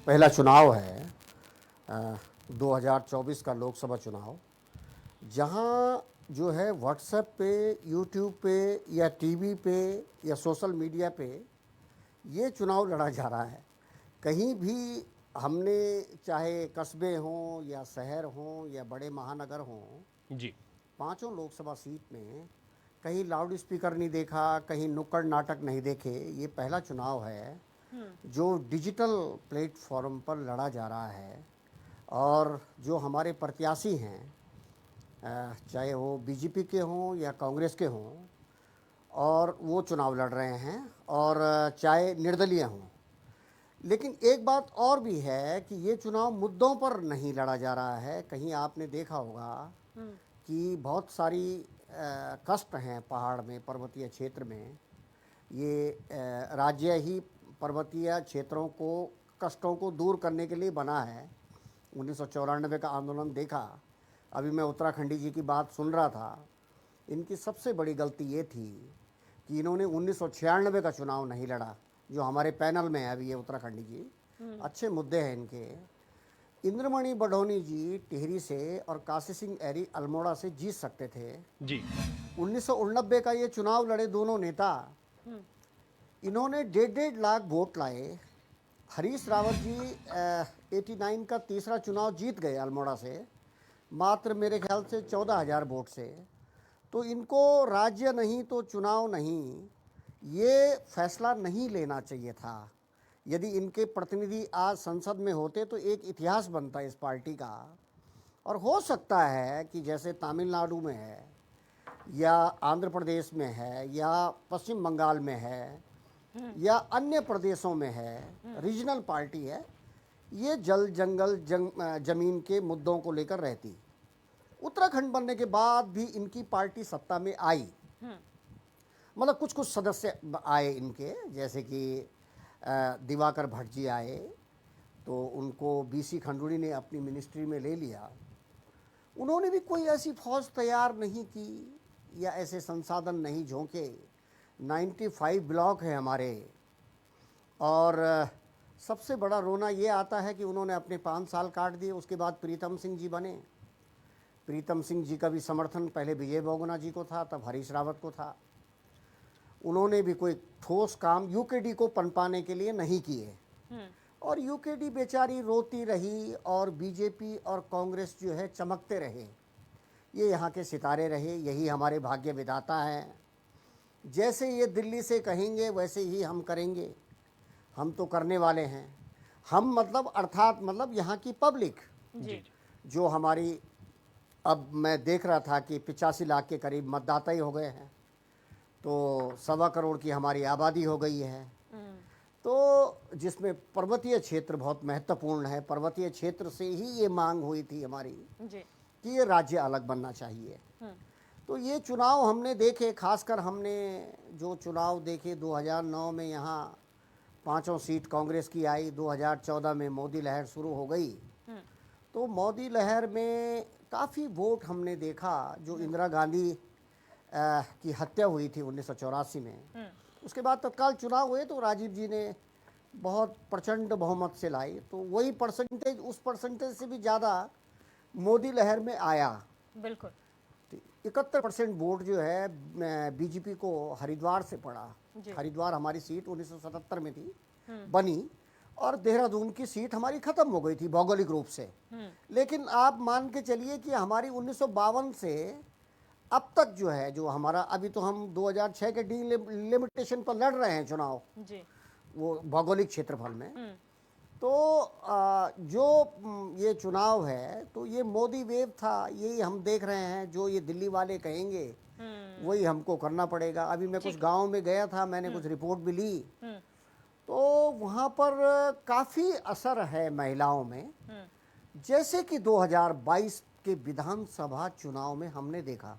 पहला चुनाव है 2024 का लोकसभा चुनाव, जहां जो है व्हाट्सएप पे, यूट्यूब पे या टीवी पे या सोशल मीडिया पे ये चुनाव लड़ा जा रहा है। कहीं भी हमने, चाहे कस्बे हों या शहर हों या बड़े महानगर हों जी, 5 लोकसभा सीट में कहीं लाउड स्पीकर नहीं देखा, कहीं नुक्कड़ नाटक नहीं देखे। ये पहला चुनाव है जो डिजिटल प्लेटफॉर्म पर लड़ा जा रहा है और जो हमारे प्रत्याशी हैं, चाहे वो बीजेपी के हों या कांग्रेस के हों, और वो चुनाव लड़ रहे हैं, और चाहे निर्दलीय हों। लेकिन एक बात और भी है कि ये चुनाव मुद्दों पर नहीं लड़ा जा रहा है। कहीं आपने देखा होगा कि बहुत सारी कष्ट हैं पहाड़ में, पर्वतीय क्षेत्र में। ये राज्य ही पर्वतीय क्षेत्रों को, कष्टों को दूर करने के लिए बना है। 1994 का आंदोलन देखा, अभी मैं उत्तराखंडी जी की बात सुन रहा था। इनकी सबसे बड़ी गलती ये थी कि इन्होंने 1996 का चुनाव नहीं लड़ा, जो हमारे पैनल में है अभी ये उत्तराखंडी जी। अच्छे मुद्दे हैं इनके। इंद्रमणि बडोनी जी टिहरी से और काशी सिंह ऐरी अल्मोड़ा से जीत सकते थे जी। 1989 का ये चुनाव लड़े दोनों नेता, इन्होंने 1.5 लाख वोट लाए। हरीश रावत जी 89 का तीसरा चुनाव जीत गए अल्मोड़ा से, मात्र मेरे ख्याल से 14,000 वोट से। तो इनको राज्य नहीं तो चुनाव नहीं, ये फैसला नहीं लेना चाहिए था। यदि इनके प्रतिनिधि आज संसद में होते तो एक इतिहास बनता इस पार्टी का। और हो सकता है कि जैसे तमिलनाडु में है या आंध्र प्रदेश में है या पश्चिम बंगाल में है या अन्य प्रदेशों में है, रीजनल पार्टी है, ये जल जंगल जमीन के मुद्दों को लेकर रहती। उत्तराखंड बनने के बाद भी इनकी पार्टी सत्ता में आई, मतलब कुछ कुछ सदस्य आए इनके, जैसे कि दिवाकर भट्ट जी आए तो उनको बीसी खंडूड़ी ने अपनी मिनिस्ट्री में ले लिया। उन्होंने भी कोई ऐसी फौज तैयार नहीं की या ऐसे संसाधन नहीं झोंके। 95 ब्लॉक है हमारे, और सबसे बड़ा रोना ये आता है कि उन्होंने अपने 5 साल काट दिए। उसके बाद प्रीतम सिंह जी बने। प्रीतम सिंह जी का भी समर्थन पहले विजय बहुगुणा जी को था, तब हरीश रावत को था। उन्होंने भी कोई ठोस काम यूकेडी को पनपाने के लिए नहीं किए, और यूकेडी बेचारी रोती रही और बीजेपी और कांग्रेस जो है चमकते रहे। ये यहाँ के सितारे रहे, यही हमारे भाग्य विधाता हैं। जैसे ये दिल्ली से कहेंगे वैसे ही हम करेंगे, हम तो करने वाले हैं। हम मतलब अर्थात मतलब यहाँ की पब्लिक जो हमारी, अब मैं देख रहा था कि 85 लाख के करीब मतदाता ही हो गए हैं, तो 1.25 करोड़ की हमारी आबादी हो गई है। तो जिसमें पर्वतीय क्षेत्र बहुत महत्वपूर्ण है। पर्वतीय क्षेत्र से ही ये मांग हुई थी हमारी कि ये राज्य अलग बनना चाहिए। तो ये चुनाव हमने देखे, खासकर हमने जो चुनाव देखे 2009 में यहाँ 5 सीट कांग्रेस की आई, 2014 में मोदी लहर शुरू हो गई। तो मोदी लहर में काफ़ी वोट हमने देखा। जो इंदिरा गांधी की हत्या हुई थी 1984 में, उसके बाद तत्काल चुनाव हुए तो राजीव जी ने बहुत प्रचंड बहुमत से लाई। तो वही परसेंटेज, उस परसेंटेज से भी ज़्यादा मोदी लहर में आया। बिल्कुल 71% वोट जो है बीजेपी को हरिद्वार से पड़ा। हरिद्वार हमारी सीट 1977 में थी, बनी, और देहरादून की सीट हमारी ख़त्म हो गई थी भौगोलिक रूप से। लेकिन आप मान के चलिए कि हमारी 1952 से अब तक जो है, जो हमारा अभी तो हम 2006 के डिलिमिटेशन पर लड़ रहे हैं चुनाव जी, वो भौगोलिक क्षेत्रफल में। तो जो ये चुनाव है तो ये मोदी वेव था, यही हम देख रहे हैं। जो ये दिल्ली वाले कहेंगे वही हमको करना पड़ेगा। अभी मैं कुछ गांव में गया था, मैंने कुछ रिपोर्ट भी ली, तो वहाँ पर काफ़ी असर है महिलाओं में। जैसे कि 2022 के विधानसभा चुनाव में हमने देखा,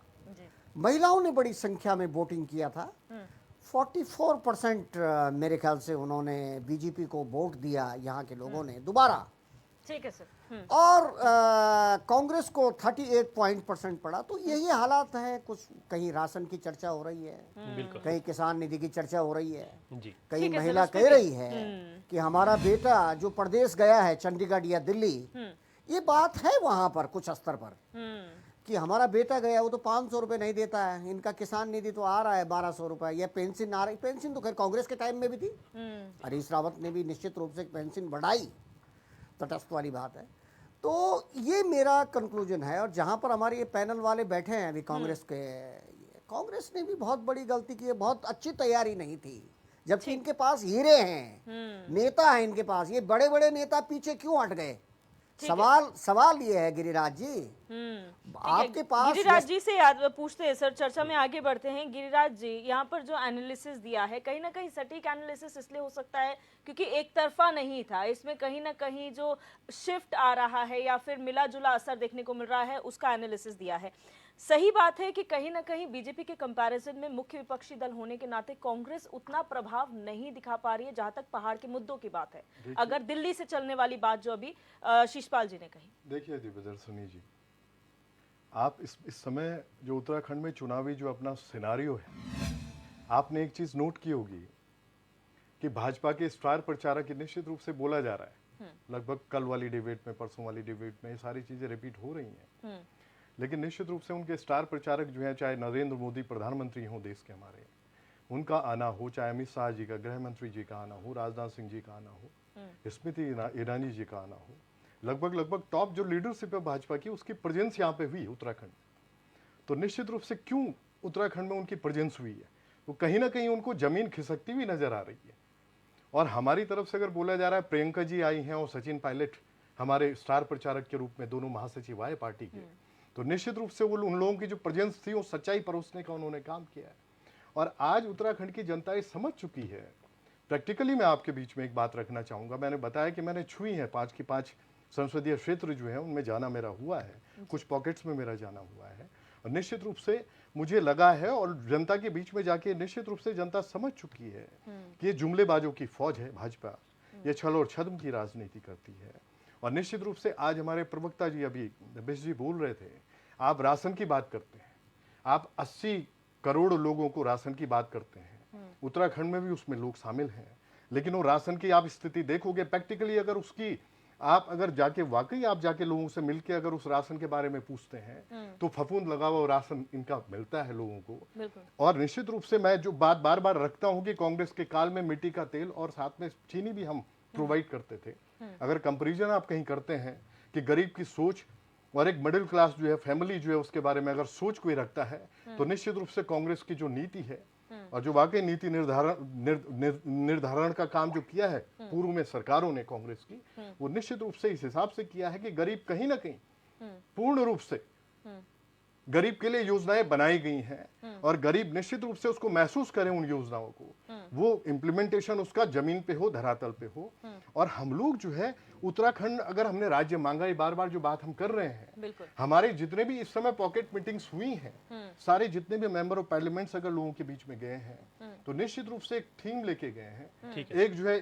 महिलाओं ने बड़ी संख्या में वोटिंग किया था। 44% मेरे ख्याल से उन्होंने बीजेपी को वोट दिया यहाँ के लोगों ने दोबारा। ठीक है सर। और कांग्रेस को 38% पड़ा। तो यही हालात है। कुछ कहीं राशन की चर्चा हो रही है, कहीं किसान निधि की चर्चा हो रही है, कहीं महिला कह रही है कि हमारा बेटा जो प्रदेश गया है, चंडीगढ़ या दिल्ली, ये बात है वहां पर कुछ स्तर पर कि हमारा बेटा गया, वो तो 500 रुपये नहीं देता है, इनका किसान निधि तो आ रहा है 1200 रुपये, या पेंशन आ रही। पेंशन तो खैर कांग्रेस के टाइम में भी थी, हरीश रावत ने भी निश्चित रूप से पेंशन बढ़ाई, तटस्थ वाली बात है। तो ये मेरा कंक्लूजन है। और जहाँ पर हमारे ये पैनल वाले बैठे हैं अभी कांग्रेस के, कांग्रेस ने भी बहुत बड़ी गलती की है। बहुत अच्छी तैयारी नहीं थी, जबकि इनके पास हीरे हैं, नेता है इनके पास। ये बड़े बड़े नेता पीछे क्यों हट गए? सवाल ये है गिरिराज जी, आपके पास। गिरिराज जी से याद पूछते हैं सर, चर्चा में आगे बढ़ते हैं। गिरिराज जी, यहाँ पर जो एनालिसिस दिया है, कहीं ना कहीं सटीक एनालिसिस इसलिए हो सकता है क्योंकि एक तरफा नहीं था। इसमें कहीं ना कहीं जो शिफ्ट आ रहा है या फिर मिला जुला असर देखने को मिल रहा है, उसका एनालिसिस दिया है। सही बात है कि कहीं ना कहीं बीजेपी के कंपैरिजन में मुख्य विपक्षी दल होने के नाते कांग्रेस उतना प्रभाव नहीं दिखा पा रही है, जहां तक पहाड़ के मुद्दों की बात है। अगर दिल्ली से चलने वाली बात जो अभी शीशपाल जी ने कही। देखिए दिव्यदर्शनी जी, आप इस समय जो उत्तराखंड में चुनावी जो अपना सिनारियो है, आपने एक चीज नोट की होगी कि भाजपा के स्टार प्रचारक निश्चित रूप से बोला जा रहा है, लगभग कल वाली डिबेट में, परसों वाली डिबेट में ये सारी चीजें रिपीट हो रही हैं, लेकिन निश्चित रूप से उनके स्टार प्रचारक जो है, चाहे नरेंद्र मोदी प्रधानमंत्री हों देश के हमारे, उनका आना हो, चाहे अमित शाह जी का, गृह मंत्री जी का आना हो, राजनाथ सिंह जी का आना हो, स्मृति ईरानी जी का आना हो, लगभग टॉप जो लीडरशिप है भाजपा की, उसकी प्रेजेंस यहाँ पे हुई उत्तराखंड में। तो निश्चित रूप से क्यों उत्तराखंड में उनकी प्रेजेंस हुई है, वो कहीं ना कहीं उनको जमीन खिसकती हुई नजर आ रही है। और हमारी तरफ से अगर बोला जा रहा है, प्रियंका जी आई हैं और सचिन पायलट हमारे स्टार प्रचारक के रूप में दोनों महासचिव आए पार्टी के, तो निश्चित रूप से वो उन लोगों की जो प्रेजेंस थी वो सच्चाई परोसने का उन्होंने काम किया है। और आज उत्तराखंड की जनता ये समझ चुकी है। प्रैक्टिकली मैं आपके बीच में एक बात रखना चाहूँगा, मैंने बताया कि मैंने छुई है 5 की 5 संसदीय क्षेत्र जो है उनमें जाना मेरा हुआ है, कुछ पॉकेट्स में मेरा जाना हुआ है, और निश्चित रूप से मुझे लगा है और जनता के बीच में जाके निश्चित रूप से जनता समझ चुकी है कि ये जुमलेबाजों की फौज है भाजपा, ये छल और छद्म की राजनीति करती है। और निश्चित रूप से आज हमारे प्रवक्ता जी अभी बिश जी बोल रहे थे, आप राशन की बात करते हैं, आप 80 करोड़ लोगों को राशन की बात करते हैं, उत्तराखंड में भी उसमें लोग शामिल हैं, लेकिन वो राशन की आप स्थिति देखोगे प्रैक्टिकली, अगर उसकी आप अगर जाके वाकई आप जाके लोगों से मिलके अगर उस राशन के बारे में पूछते हैं तो फफूंद लगा हुआ राशन इनका मिलता है लोगों को। और निश्चित रूप से मैं जो बात बार बार रखता हूं कि कांग्रेस के काल में मिट्टी का तेल और साथ में चीनी भी हम प्रोवाइड करते थे। अगर कंपैरिजन आप कहीं करते हैं कि गरीब की सोच और एक मिडिल क्लास जो है, फैमिली जो है, उसके बारे में अगर सोच कोई रखता है तो निश्चित रूप से कांग्रेस की जो नीति है और जो वाकई नीति निर्धारण का काम जो किया है पूर्व में सरकारों ने कांग्रेस की, वो निश्चित रूप से इस हिसाब से किया है कि गरीब कहीं ना कहीं पूर्ण रूप से गरीब के लिए योजनाएं बनाई गई हैं और गरीब निश्चित रूप से उसको महसूस करें उन योजनाओं को, वो इम्प्लीमेंटेशन उसका जमीन पे हो, धरातल पे हो। और हम लोग जो है उत्तराखंड, अगर हमने राज्य मांगा, ये बार बार जो बात हम कर रहे हैं, हमारे जितने भी इस समय पॉकेट मीटिंग्स हुई हैं, सारे जितने भी मेंबर ऑफ पार्लियामेंट्स अगर लोगों के बीच में गए हैं तो निश्चित रूप से एक थीम लेके गए हैं, एक जो है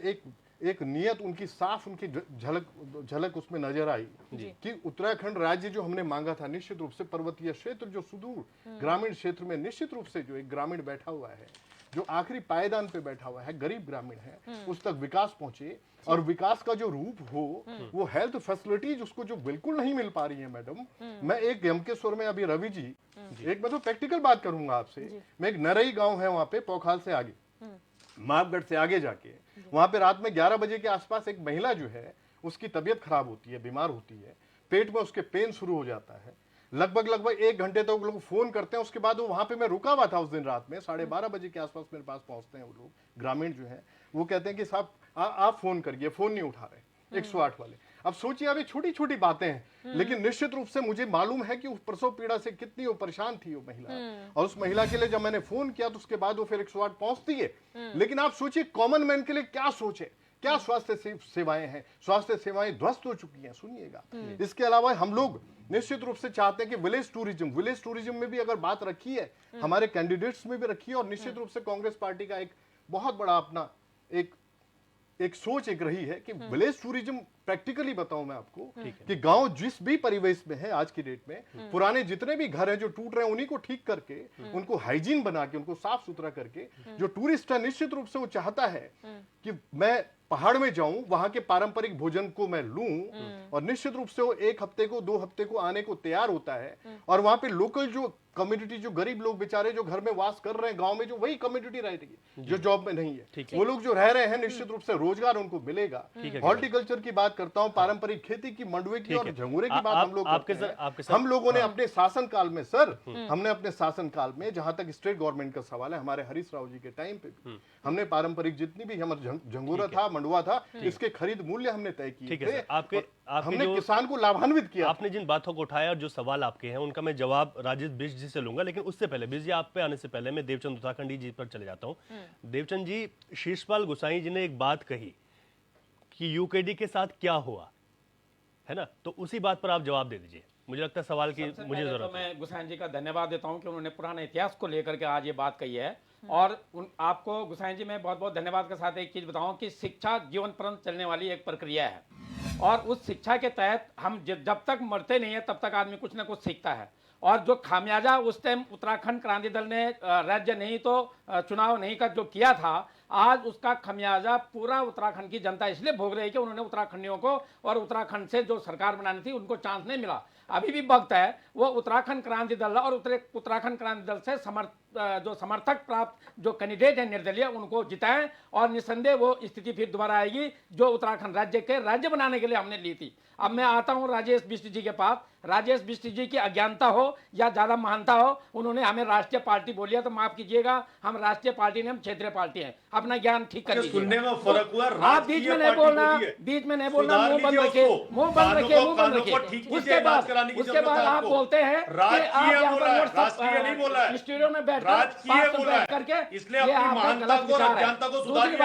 एक नियत उनकी साफ, उनकी झलक उसमें नजर आई कि उत्तराखंड राज्य जो हमने मांगा था, निश्चित रूप से पर्वतीय क्षेत्र जो सुदूर ग्रामीण क्षेत्र में निश्चित रूप से जो एक ग्रामीण बैठा हुआ है, जो आखिरी पायदान पे बैठा हुआ है, गरीब ग्रामीण है, उस तक विकास पहुंचे। और विकास का जो रूप हो वो हेल्थ फैसिलिटीज उसको जो बिल्कुल नहीं मिल पा रही है मैडम। मैं एक यमकेश्वर में अभी रवि जी, एक मैं तो प्रैक्टिकल बात करूंगा आपसे, मैं एक नरई गाँव है वहां पे, पौखाल से आगे, मापगढ़ से आगे जाके, वहां पे रात में 11 बजे के आसपास एक महिला जो है उसकी तबीयत खराब होती है, बीमार होती है, पेट में उसके पेन शुरू हो जाता है, लगभग 1 घंटे तक लोग फोन करते हैं। उसके बाद वो वहां पे मैं रुका हुआ था उस दिन रात में, 12:30 बजे के आसपास मेरे पास पहुंचते हैं वो लोग, ग्रामीण जो है, वो कहते हैं कि साहब आप फोन करिए, फोन नहीं उठा रहे 108 वाले। अब सोचिए, अभी छोटी छोटी बातें हैं, लेकिन निश्चित रूप से मुझे मालूम है कि उस प्रसव पीड़ा से कितनी वो परेशान थी वो महिला, और उस महिला के लिए जब मैंने फोन किया तो उसके बाद वो फिर 108 पहुंचती है। लेकिन आप सोचिए कॉमन मैन के लिए क्या सोच है, क्या स्वास्थ्य सेवाएं हैं, स्वास्थ्य सेवाएं ध्वस्त हो चुकी हैं, सुनिएगा। इसके अलावा हम लोग निश्चित रूप से चाहते हैं कि विलेज टूरिज्म में भी अगर बात रखी है, हमारे कैंडिडेट्स में भी रखी है, और निश्चित रूप से कांग्रेस पार्टी का एक बहुत बड़ा अपना एक सोच एक रही है कि विलेज टूरिज्म, प्रैक्टिकली बताऊं मैं आपको कि गांव जिस भी परिवेश में है आज की डेट में, पुराने जितने भी घर हैं जो टूट रहे हैं उन्हीं को ठीक करके, उनको हाइजीन बना के, उनको साफ सुथरा करके, जो टूरिस्ट है निश्चित रूप से वो चाहता है कि मैं पहाड़ में जाऊं, वहां के पारंपरिक भोजन को मैं लूं, और निश्चित रूप से वो 1 हफ्ते को 2 हफ्ते को आने को तैयार होता है। और वहां पे लोकल जो कम्युनिटी, जो गरीब लोग बेचारे जो घर में वास कर रहे हैं गांव में, जो वही कम्युनिटी रह रही है जो जॉब में नहीं है, वो लोग जो रह रहे हैं निश्चित रूप से रोजगार उनको मिलेगा। हॉर्टिकल्चर की बात करता हूं, पारंपरिक खेती की, मंडुए की और झंगोरे की बात हम लोग करते हैं। हम लोगों ने अपने शासन काल में, सर हमने अपने शासन काल में, जहां तक स्टेट गवर्नमेंट का सवाल है, हमारे हरीश राव जी के टाइम पे भी हमने पारंपरिक जितनी भी हमारा झंगोरा था, मंडुआ था, इसके खरीद मूल्य हमने तय किए थे, हमने किसान को लाभान्वित किया। आपने जिन बातों को उठाया और जो सवाल आपके हैं उनका मैं जवाब राजेश बिश जी से लूंगा, लेकिन उससे पहले बिश जी आप पे आने से पहले मैं देवचंद उत्तराखंडी जी पर चले जाता हूं। देवचंद जी, शीर्षपाल गुसाई जी ने एक बात कही कि यूकेडी के साथ क्या हुआ है ना, तो उसी बात पर आप जवाब दे दीजिए। मुझे लगता है सवाल की मुझे जरूरत है। मैं गुसाई जी का धन्यवाद देता हूं कि उन्होंने पुराने इतिहास को लेकर के आज ये बात कही है। और आपको गुसाई जी मैं बहुत बहुत धन्यवाद के साथ एक चीज बताऊं कि शिक्षा जीवन पर्यंत चलने वाली एक प्रक्रिया है, और उस शिक्षा के तहत हम जब तक मरते नहीं है तब तक आदमी कुछ ना कुछ सीखता है। और जो खामियाजा उस टाइम उत्तराखंड क्रांति दल ने राज्य नहीं तो चुनाव नहीं का जो किया था, आज उसका खमियाजा पूरा उत्तराखंड की जनता इसलिए भोग रही है कि उन्होंने उत्तराखंडियों को और उत्तराखंड से जो सरकार बनानी थी उनको चांस नहीं मिला। अभी भी वक्त है वो उत्तराखंड क्रांति दल और उत्तराखंड क्रांति दल से जो समर्थक प्राप्त जो कैंडिडेट है निर्दलीय उनको जिताएं और निसंदेह वो स्थिति फिर दोबारा आएगी जो उत्तराखंड राज्य के राज्य बनाने के लिए हमने ली थी। अब मैं आता हूं राजेश बिष्ट जी के पास। राजेश बिष्ट जी की अज्ञानता हो या ज्यादा महानता हो, उन्होंने हमें राष्ट्रीय पार्टी बोली है तो माफ कीजिएगा, हम राष्ट्रीय पार्टी नहीं, हम क्षेत्रीय पार्टी है। अपना ज्ञान ठीक कर लीजिए। सुनने में फर्क हुआ। आप बीच में नहीं बोलना, बीच में नहीं बोलना, मुंह बंद रखिए, मुंह बंद रखिए, मुंह बंद रखिए। उसके बाद आप बोलते हैं कि आप यहाँ पर स्टूडियो में बैठ करके इसलिए अपनी महानता को और अज्ञानता को सुधारिए।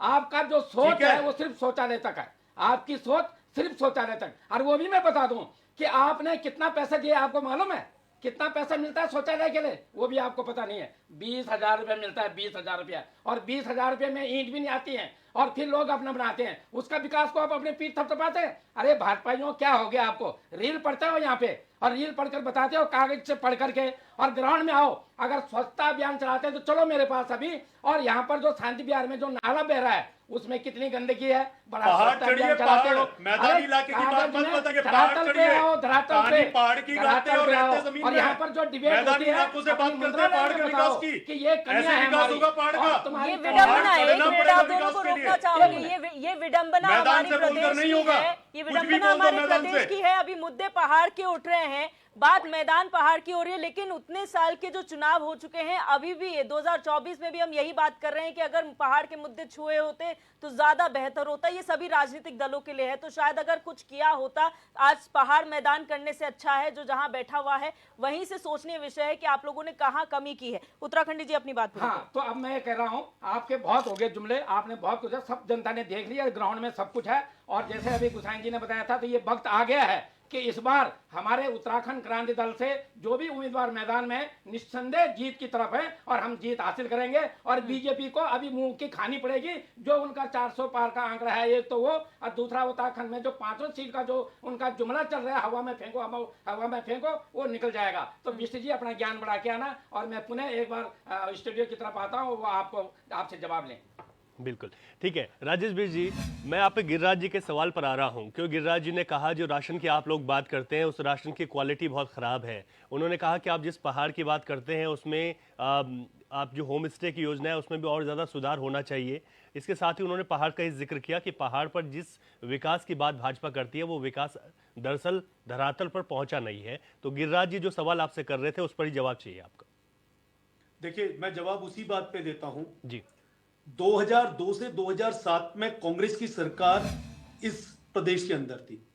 आपका जो सोच है वो सिर्फ शौचालय तक है, आपकी सोच सिर्फ शौचालय तक। और वो भी मैं बता दूं कि आपने कितना पैसा दिया, आपको मालूम है कितना पैसा मिलता है शौचालय के लिए? वो भी आपको पता नहीं है। 20,000 रुपये मिलता है, 20,000 रुपया, और 20,000 रुपये में ईंट भी नहीं आती है और फिर लोग अपना बनाते हैं। उसका विकास को आप अपने पीठ थपथपाते हैं। अरे भाजपाइयों क्या हो गया आपको? रील पढ़ते हो यहाँ पे और रील पढ़कर बताते हो कागज से पढ़ करके, और ग्राउंड में आओ। अगर स्वच्छता अभियान चलाते हैं तो चलो मेरे पास अभी। और यहाँ पर जो शांति विहार में जो नाला बह रहा है उसमें कितनी गंदगी है, बड़ा स्वच्छता अभियान चलाते हो। मैदानी इलाके की बात मत बताइए, धरातल पे आओ, धरातल पे, पहाड़ की गाते और रहते जमीन में। और यहाँ पर जो डिबेट होती है इलाकों से बात करते हैं पहाड़ के विकास की, कि ये ऐसे विकास होगा पहाड़ का। ये विडंबना है, एक मिनट आप दोनों को रोकना चाहोगे। ये विडंबना हमारी प्रदेश की है, ये विडंबना हमारे प्रदेश की है। अभी मुद्दे पहाड़ के उठ रहे हैं, बात मैदान पहाड़ की हो रही है, लेकिन उतने साल के जो चुनाव हो चुके हैं अभी भी 2024 में भी हम यही बात कर रहे हैं कि अगर पहाड़ के मुद्दे छुए होते तो ज्यादा बेहतर होता। ये सभी राजनीतिक दलों के लिए है, तो शायद अगर कुछ किया होता। आज पहाड़ मैदान करने से अच्छा है जो जहां बैठा हुआ है वहीं से सोचने विषय है कि आप लोगों ने कहां कमी की है। उत्तराखंडी जी अपनी बात। हाँ, तो अब मैं कह रहा हूँ आपके बहुत हो गए जुमले, आपने बहुत कुछ है, सब जनता ने देख लिया, ग्राउंड में सब कुछ है। और जैसे अभी गुसाइन जी ने बताया था तो ये वक्त आ गया है कि इस बार हमारे उत्तराखंड क्रांति दल से जो भी उम्मीदवार मैदान में निस्संदेह जीत की तरफ है और हम जीत हासिल करेंगे। और बीजेपी को अभी मुंह की खानी पड़ेगी। जो उनका 400 पार का आंकड़ा है एक तो वो, और दूसरा उत्तराखंड में जो 5 सीट का जो उनका जुमला चल रहा है हवा में फेंको वो निकल जाएगा। तो बिष्ट जी अपना ज्ञान बढ़ा के आना और मैं पुनः एक बार स्टूडियो की तरफ आता हूँ, वो आपसे जवाब लें। बिल्कुल ठीक है। राजेश बिष्ट जी, मैं आप पे गिरिराज जी के सवाल पर आ रहा हूं, क्योंकि गिरिराज जी ने कहा जो राशन की आप लोग बात करते हैं उस राशन की क्वालिटी बहुत ख़राब है। उन्होंने कहा कि आप जिस पहाड़ की बात करते हैं उसमें आप जो होम स्टे की योजना है उसमें भी और ज़्यादा सुधार होना चाहिए। इसके साथ ही उन्होंने पहाड़ का ही जिक्र किया कि पहाड़ पर जिस विकास की बात भाजपा करती है वो विकास दरअसल धरातल पर पहुंचा नहीं है। तो गिरिराज जी जो सवाल आपसे कर रहे थे उस पर ही जवाब चाहिए आपका। देखिए, मैं जवाब उसी बात पे देता हूं जी। 2002 से 2007 में कांग्रेस की सरकार इस प्रदेश के अंदर थी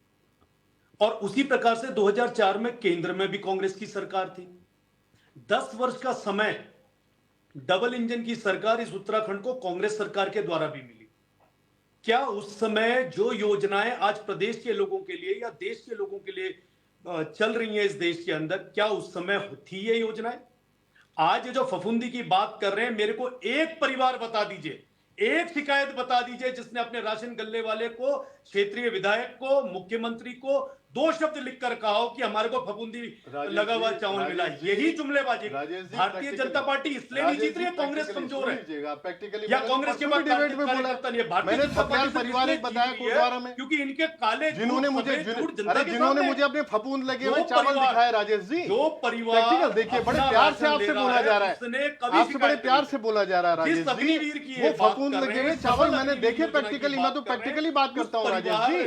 और उसी प्रकार से 2004 में केंद्र में भी कांग्रेस की सरकार थी। 10 वर्ष का समय डबल इंजन की सरकार इस उत्तराखंड को कांग्रेस सरकार के द्वारा भी मिली। क्या उस समय जो योजनाएं आज प्रदेश के लोगों के लिए या देश के लोगों के लिए चल रही हैं इस देश के अंदर, क्या उस समय थी ये योजनाएं? आज जो फफूंदी की बात कर रहे हैं, मेरे को एक परिवार बता दीजिए, एक शिकायत बता दीजिए जिसने अपने राशन गल्ले वाले को, क्षेत्रीय विधायक को, मुख्यमंत्री को 2 शब्द लिखकर कहा हो कि हमारे को फफूंदी लगा हुआ चावल मिला। यही जुमलेबाजी। भारतीय जनता पार्टी इसलिए नहीं जीत रही है, कांग्रेस कमजोर है या कांग्रेस के पास डिबेट में बोला। मैंने सत्याल परिवार एक बताया गुरुद्वारा में, क्योंकि इनके काले जिन्होंने मुझे अपने फफूंद लगे हुए चावल दिखाए। राजेश जी, जो परिवार देखिए बड़े प्यार से आपसे बोला जा रहा है, आपसे बड़े प्यार से बोला जा रहा है राजेश जी। वो फफूंद लगे हुए चावल मैंने देखे प्रैक्टिकली, मैं तो प्रैक्टिकली बात करता हूँ राजेश जी।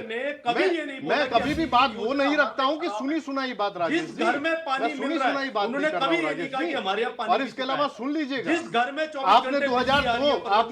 मैं कभी भी बात वो नहीं रखता हूँ कि सुनी सुनाई बात राजेश जी, घर में पानी सुनी सुनाई बात नहीं कर रहा हूँ राजेश जी। और इसके अलावा सुन लीजिएगा, जिस घर में आपने 2002 और 7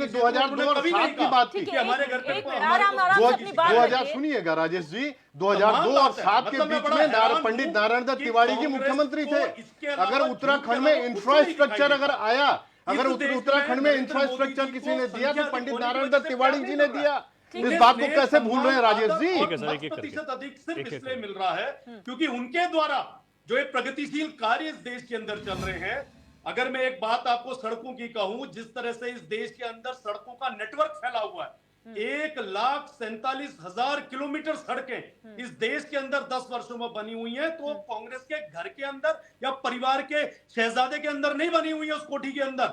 की बात की, हमारे घर पे 2000 सुनिएगा राजेश जी, 2002 और 7 के बीच में पंडित नारायण दत्त तिवारी जी मुख्यमंत्री थे। अगर उत्तराखंड में इंफ्रास्ट्रक्चर अगर आया, अगर उत्तराखंड में इंफ्रास्ट्रक्चर किसी ने दिया तो पंडित नारायण दत्त तिवारी जी ने दिया। इस बात को कैसे भूल रहे हैं राजेश जी? 10% अधिक सिर्फ इसलिए मिल रहा है क्योंकि उनके द्वारा जो एक प्रगतिशील कार्य इस देश के अंदर चल रहे हैं। अगर मैं एक बात आपको सड़कों की कहूं, जिस तरह से इस देश के अंदर सड़कों का नेटवर्क फैला हुआ है, 1,47,000 किलोमीटर सड़कें इस देश के अंदर 10 वर्षों में बनी हुई हैं। तो कांग्रेस के घर के अंदर या परिवार के शहजादे के अंदर नहीं बनी हुई है, उस कोठी के अंदर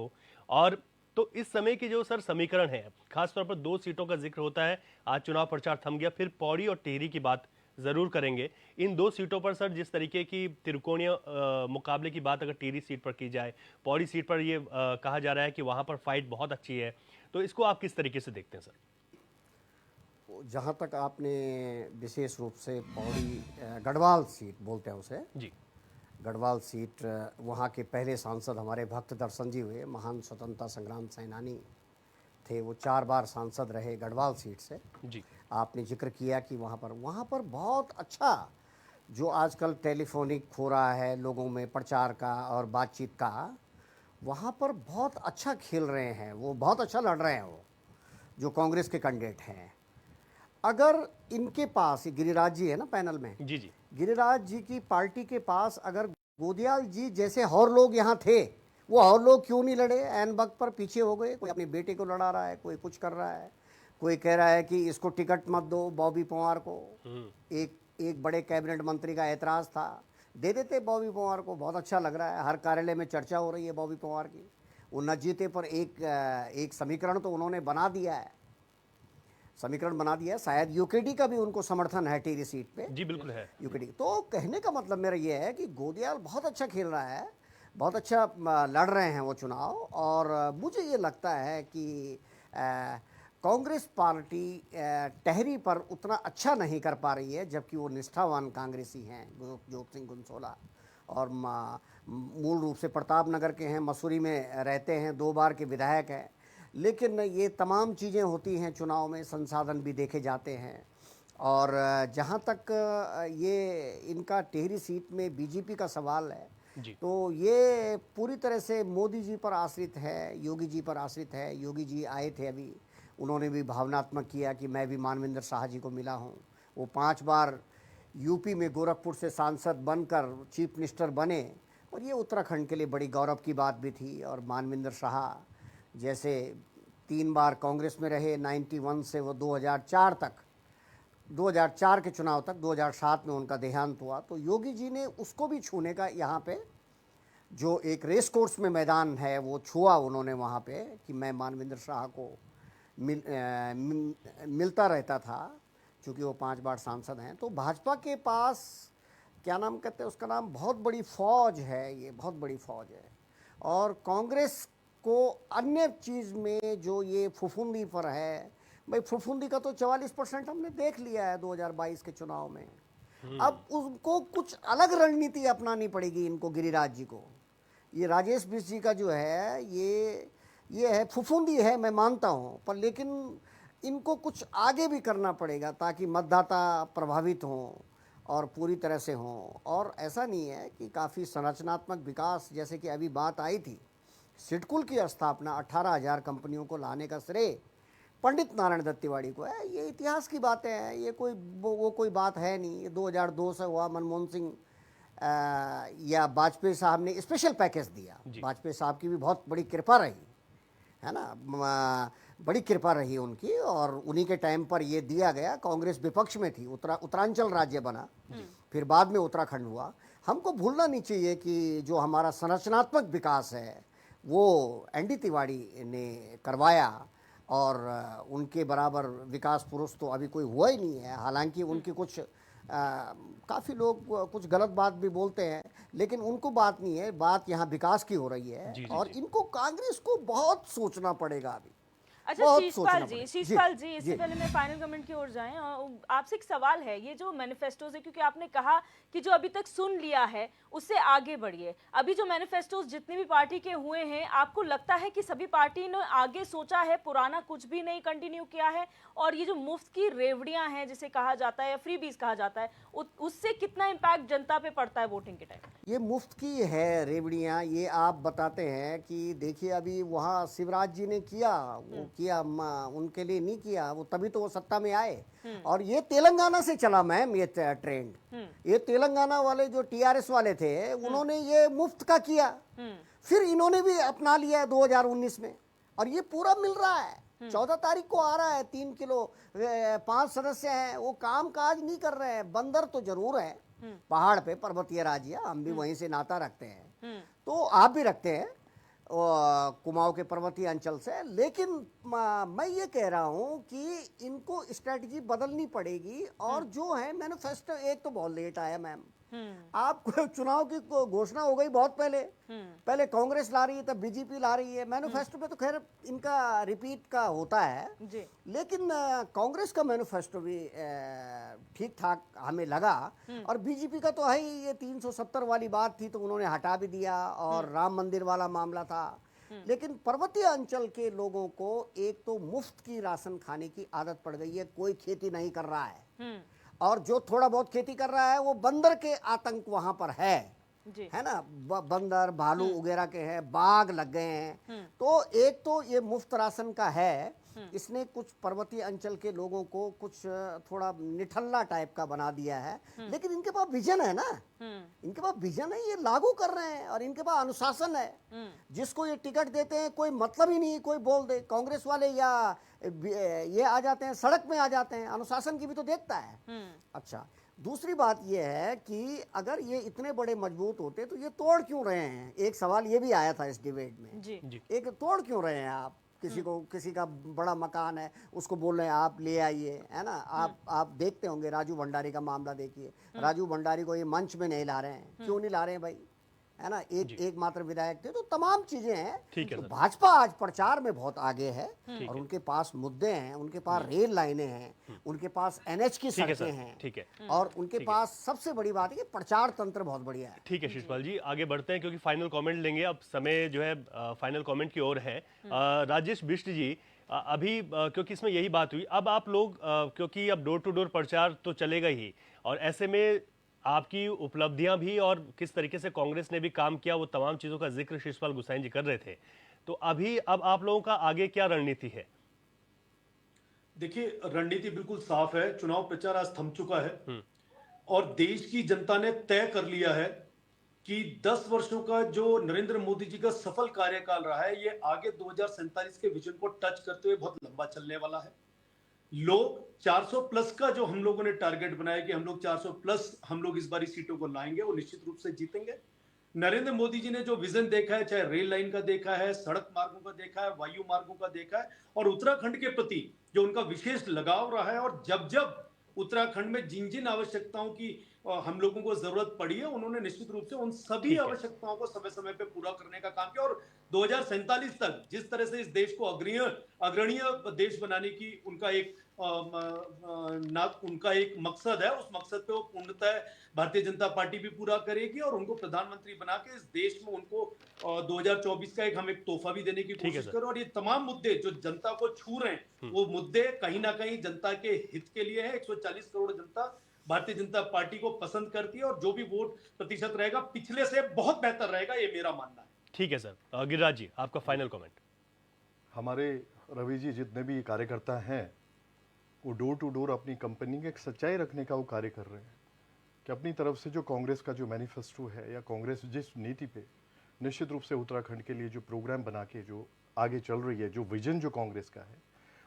वो। और तो इस समय के जो सर समीकरण है, खासतौर पर 2 सीटों का जिक्र होता है, आज चुनाव प्रचार थम गया, फिर पौड़ी और टिहरी की बात जरूर करेंगे। इन 2 सीटों पर सर जिस तरीके की त्रिकोणीय मुकाबले की बात अगर टिहरी सीट पर की जाए, पौड़ी सीट पर ये कहा जा रहा है कि वहां पर फाइट बहुत अच्छी है, तो इसको आप किस तरीके से देखते हैं सर? जहाँ तक आपने विशेष रूप से पौड़ी गढ़वाल सीट बोलते हैं उसे, जी गढ़वाल सीट, वहाँ के पहले सांसद हमारे भक्त दर्शन जी हुए, महान स्वतंत्रता संग्राम सेनानी थे, वो 4 बार सांसद रहे गढ़वाल सीट से। जी आपने जिक्र किया कि वहाँ पर बहुत अच्छा जो आजकल टेलीफोनिक हो रहा है लोगों में प्रचार का और बातचीत का, वहाँ पर बहुत अच्छा खेल रहे हैं, वो बहुत अच्छा लड़ रहे हैं वो जो कांग्रेस के कैंडिडेट हैं। अगर इनके पास, गिरिराज जी है ना पैनल में, जी जी गिरिराज जी की पार्टी के पास अगर गोदियाल जी जैसे और लोग यहाँ थे, वो और लोग क्यों नहीं लड़े? ऐन वक्त पर पीछे हो गए। कोई अपने बेटे को लड़ा रहा है, कोई कुछ कर रहा है, कोई कह रहा है कि इसको टिकट मत दो बॉबी पंवार को। एक बड़े कैबिनेट मंत्री का ऐतराज़ था, दे देते बॉबी पवार को, बहुत अच्छा लग रहा है। हर कार्यालय में चर्चा हो रही है बॉबी पवार की। वो न जीते पर एक समीकरण तो उन्होंने बना दिया है, समीकरण बना दिया है। शायद यूकेडी का भी उनको समर्थन है टिहरी सीट पे। जी बिल्कुल है। यूकेडी। तो कहने का मतलब मेरा ये है कि गोदियाल बहुत अच्छा खेल रहा है, बहुत अच्छा लड़ रहे हैं वो चुनाव। और मुझे ये लगता है कि कांग्रेस पार्टी टहरी पर उतना अच्छा नहीं कर पा रही है, जबकि वो निष्ठावान कांग्रेसी हैं जोत सिंह गुनसोला, और मूल रूप से प्रताप नगर के हैं, मसूरी में रहते हैं, 2 बार के विधायक हैं। लेकिन ये तमाम चीज़ें होती हैं चुनाव में, संसाधन भी देखे जाते हैं। और जहाँ तक ये इनका टिहरी सीट में बीजेपी का सवाल है, तो ये पूरी तरह से मोदी जी पर आश्रित है, योगी जी पर आश्रित है। योगी जी आए थे अभी, उन्होंने भी भावनात्मक किया कि मैं भी मानवेंद्र शाह जी को मिला हूँ। वो 5 बार यूपी में गोरखपुर से सांसद बनकर चीफ मिनिस्टर बने, और ये उत्तराखंड के लिए बड़ी गौरव की बात भी थी। और मानवेंद्र शाह जैसे 3 बार कांग्रेस में रहे, 91 से वो 2004 तक, 2004 के चुनाव तक, 2007 में उनका देहांत हुआ। तो योगी जी ने उसको भी छूने का, यहाँ पे जो एक रेस कोर्स में मैदान है वो छुआ उन्होंने वहाँ पे, कि मैं मानवेंद्र शाह को मिलता रहता था, चूँकि वो 5 बार सांसद हैं। तो भाजपा के पास क्या नाम कहते हैं उसका नाम, बहुत बड़ी फौज है, ये बहुत बड़ी फौज है। और कांग्रेस को अन्य चीज़ में जो ये फुफुंदी पर है, भाई फुफुंदी का तो 44% हमने देख लिया है 2022 के चुनाव में। अब उनको कुछ अलग रणनीति अपनानी पड़ेगी इनको, गिरिराज जी को। ये राजेश बिष्ट जी का जो है ये है, फुफुंदी है, मैं मानता हूँ, पर लेकिन इनको कुछ आगे भी करना पड़ेगा ताकि मतदाता प्रभावित हों और पूरी तरह से हों। और ऐसा नहीं है कि काफ़ी संरचनात्मक विकास, जैसे कि अभी बात आई थी सिडकुल की स्थापना, 18,000 कंपनियों को लाने का श्रेय पंडित नारायण दत्त तिवारी को है। ये इतिहास की बातें हैं, ये कोई बात है नहीं। ये 2002 से हुआ, मनमोहन सिंह या वाजपेयी साहब ने स्पेशल पैकेज दिया। वाजपेयी साहब की भी बहुत बड़ी कृपा रही है ना, बड़ी कृपा रही उनकी, और उन्हीं के टाइम पर ये दिया गया। कांग्रेस विपक्ष में थी, उत्तरांचल राज्य बना, फिर बाद में उत्तराखंड हुआ। हमको भूलना नहीं चाहिए कि जो हमारा संरचनात्मक विकास है वो एनडी तिवारी ने करवाया, और उनके बराबर विकास पुरुष तो अभी कोई हुआ ही नहीं है। हालांकि उनकी कुछ काफ़ी लोग कुछ गलत बात भी बोलते हैं, लेकिन उनको बात नहीं है, बात यहाँ विकास की हो रही है। और इनको कांग्रेस को बहुत सोचना पड़ेगा अभी। अच्छा शीशपाल जी, इससे पहले मैं फाइनल कमेंट की ओर जाएं, आपसे एक सवाल है, ये जो मैनिफेस्टोज है, क्योंकि आपने कहा कि जो अभी तक सुन लिया है उससे आगे बढ़िए। अभी जो मैनिफेस्टोज जितनी भी पार्टी के हुए हैं, आपको लगता है कि सभी पार्टी ने आगे सोचा है, पुराना कुछ भी नहीं कंटिन्यू किया है? और ये जो मुफ्त की रेवड़ियां हैं जिसे कहा जाता है, या फ्रीबीज कहा जाता है, उससे कितना इम्पैक्ट जनता पे पड़ता है वोटिंग के टाइम? ये मुफ्त की है रेवड़ियाँ, ये आप बताते हैं कि देखिए अभी वहाँ शिवराज जी ने किया, वो किया, उनके लिए नहीं किया वो, तभी तो वो सत्ता में आए। और ये तेलंगाना से चला मैम, ये ट्रेंड, ये तेलंगाना वाले जो टीआरएस वाले थे उन्होंने ये मुफ्त का किया, फिर इन्होंने भी अपना लिया 2019 में, और ये पूरा मिल रहा है। 14 तारीख को आ रहा है, 3 किलो, 5 सदस्य हैं, वो काम काज नहीं कर रहे हैं। बंदर तो जरूर है पहाड़ पे, पर्वतीय राज्य, हम भी वहीं से नाता रखते हैं, तो आप भी रखते हैं कुमाऊं के पर्वतीय अंचल से। लेकिन मैं ये कह रहा हूं कि इनको स्ट्रेटजी बदलनी पड़ेगी। और जो है मैनिफेस्टो, एक तो बहुत लेट आया मैम, आप चुनाव की घोषणा हो गई बहुत पहले कांग्रेस ला रही है, तब बीजेपी ला रही है। मैनिफेस्टो पे तो खैर इनका रिपीट का होता है जी। लेकिन कांग्रेस का मैनिफेस्टो भी ठीक ठाक हमें लगा, और बीजेपी का तो है ही, ये 370 वाली बात थी तो उन्होंने हटा भी दिया, और राम मंदिर वाला मामला था। लेकिन पर्वतीय अंचल के लोगों को एक तो मुफ्त की राशन खाने की आदत पड़ गई है, कोई खेती नहीं कर रहा है, और जो थोड़ा बहुत खेती कर रहा है वो बंदर के आतंक वहां पर है ना, बंदर भालू वगैरह के हैं, बाघ लग गए हैं। तो एक तो ये मुफ्त राशन का है, इसने कुछ पर्वतीय अंचल के लोगों को कुछ थोड़ा निठल्ला टाइप का बना दिया है। लेकिन इनके पास विजन है ना, इनके पास विजन है, ये लागू कर रहे हैं, और इनके पास अनुशासन है। जिसको ये टिकट देते हैं कोई मतलब ही नहीं, कोई बोल दे, कांग्रेस वाले या ये आ जाते हैं, सड़क में आ जाते हैं, अनुशासन की भी तो देखता है। अच्छा, दूसरी बात ये है कि अगर ये इतने बड़े मजबूत होते तो ये तोड़ क्यों रहे हैं? एक सवाल ये भी आया था इस डिबेट में। जी एक तोड़ क्यों रहे हैं आप? किसी का बड़ा मकान है, उसको बोल रहे हैं आप ले आइए, है ना? आप देखते होंगे राजू भंडारी का मामला देखिए, राजू भंडारी को ये मंच में नहीं ला रहे हैं, क्यों नहीं ला रहे हैं भाई? है ना? एक मात्र विधायक थे। तो तमाम चीजें हैं। ठीक है तो सर। भाजपा आज प्रचार में बहुत आगे है और उनके पास मुद्दे हैं, उनके पास रेल लाइनें हैं, उनके पास एनएच की ठीक है सड़कें सर, हैं, ठीक है। और उनके पास सबसे बड़ी बात है कि प्रचार तंत्र बहुत बढ़िया है। ठीक है शिषपाल जी, आगे बढ़ते हैं क्योंकि फाइनल कमेंट लेंगे। अब समय जो है फाइनल कमेंट की ओर है। राजेश बिष्ट जी, अभी क्योंकि इसमें यही बात हुई, अब आप लोग क्योंकि अब डोर टू डोर प्रचार तो चलेगा ही, और ऐसे में आपकी उपलब्धियां भी और किस तरीके से कांग्रेस ने भी काम किया, वो तमाम चीजों का जिक्र शिषपाल गुसाइन जी कर रहे थे। तो अब आप लोगों का आगे क्या रणनीति है? देखिए, रणनीति बिल्कुल साफ है। चुनाव प्रचार आज थम चुका है और देश की जनता ने तय कर लिया है कि 10 वर्षों का जो नरेंद्र मोदी जी का सफल कार्यकाल रहा है, ये आगे 2047 के विजन को टच करते हुए बहुत लंबा चलने वाला है। लोग 400 प्लस का जो हम लोगों ने टारगेट बनाया कि हम लोग 400 प्लस हम लोग इस बार सीटों को लाएंगे, वो निश्चित रूप से जीतेंगे। नरेंद्र मोदी जी ने जो विजन देखा है, चाहे रेल लाइन का देखा है, सड़क मार्गों का देखा है, वायु मार्गों का देखा है, और उत्तराखंड के प्रति जो उनका विशेष लगाव रहा है, और जब जब उत्तराखंड में जिन जिन आवश्यकताओं की हम लोगों को जरूरत पड़ी है, उन्होंने निश्चित रूप से उन सभी आवश्यकताओं को समय समय पे पूरा करने का काम किया। और 2047 तक जिस तरह से इस देश को अग्रणीय देश बनाने की उनका एक मकसद है, उस मकसद पे वो पूर्णतः भारतीय जनता पार्टी भी पूरा करेगी, और उनको प्रधानमंत्री बना के इस देश में उनको 2024 का हम एक तोहफा भी देने की कोशिश करें। और ये तमाम मुद्दे जो जनता को छू रहे हैं, वो मुद्दे कहीं ना कहीं जनता के हित के लिए है। 140 करोड़ जनता भारतीय जनता पार्टी को पसंद करती है, और जो भी वोट प्रतिशत रहेगा पिछले से बहुत बेहतर रहेगा, ये मेरा मानना है। ठीक है सर। गिरिराज जी, आपका फाइनल कमेंट। हमारे रवि जी जितने भी कार्यकर्ता हैं, वो डोर टू डोर अपनी कंपनी की एक सच्चाई रखने का वो कार्य कर रहे हैं कि अपनी तरफ से जो कांग्रेस का जो मैनिफेस्टो है, या कांग्रेस जिस नीति पे निश्चित रूप से उत्तराखंड के लिए जो प्रोग्राम बना के जो आगे चल रही है, जो विजन जो कांग्रेस का है,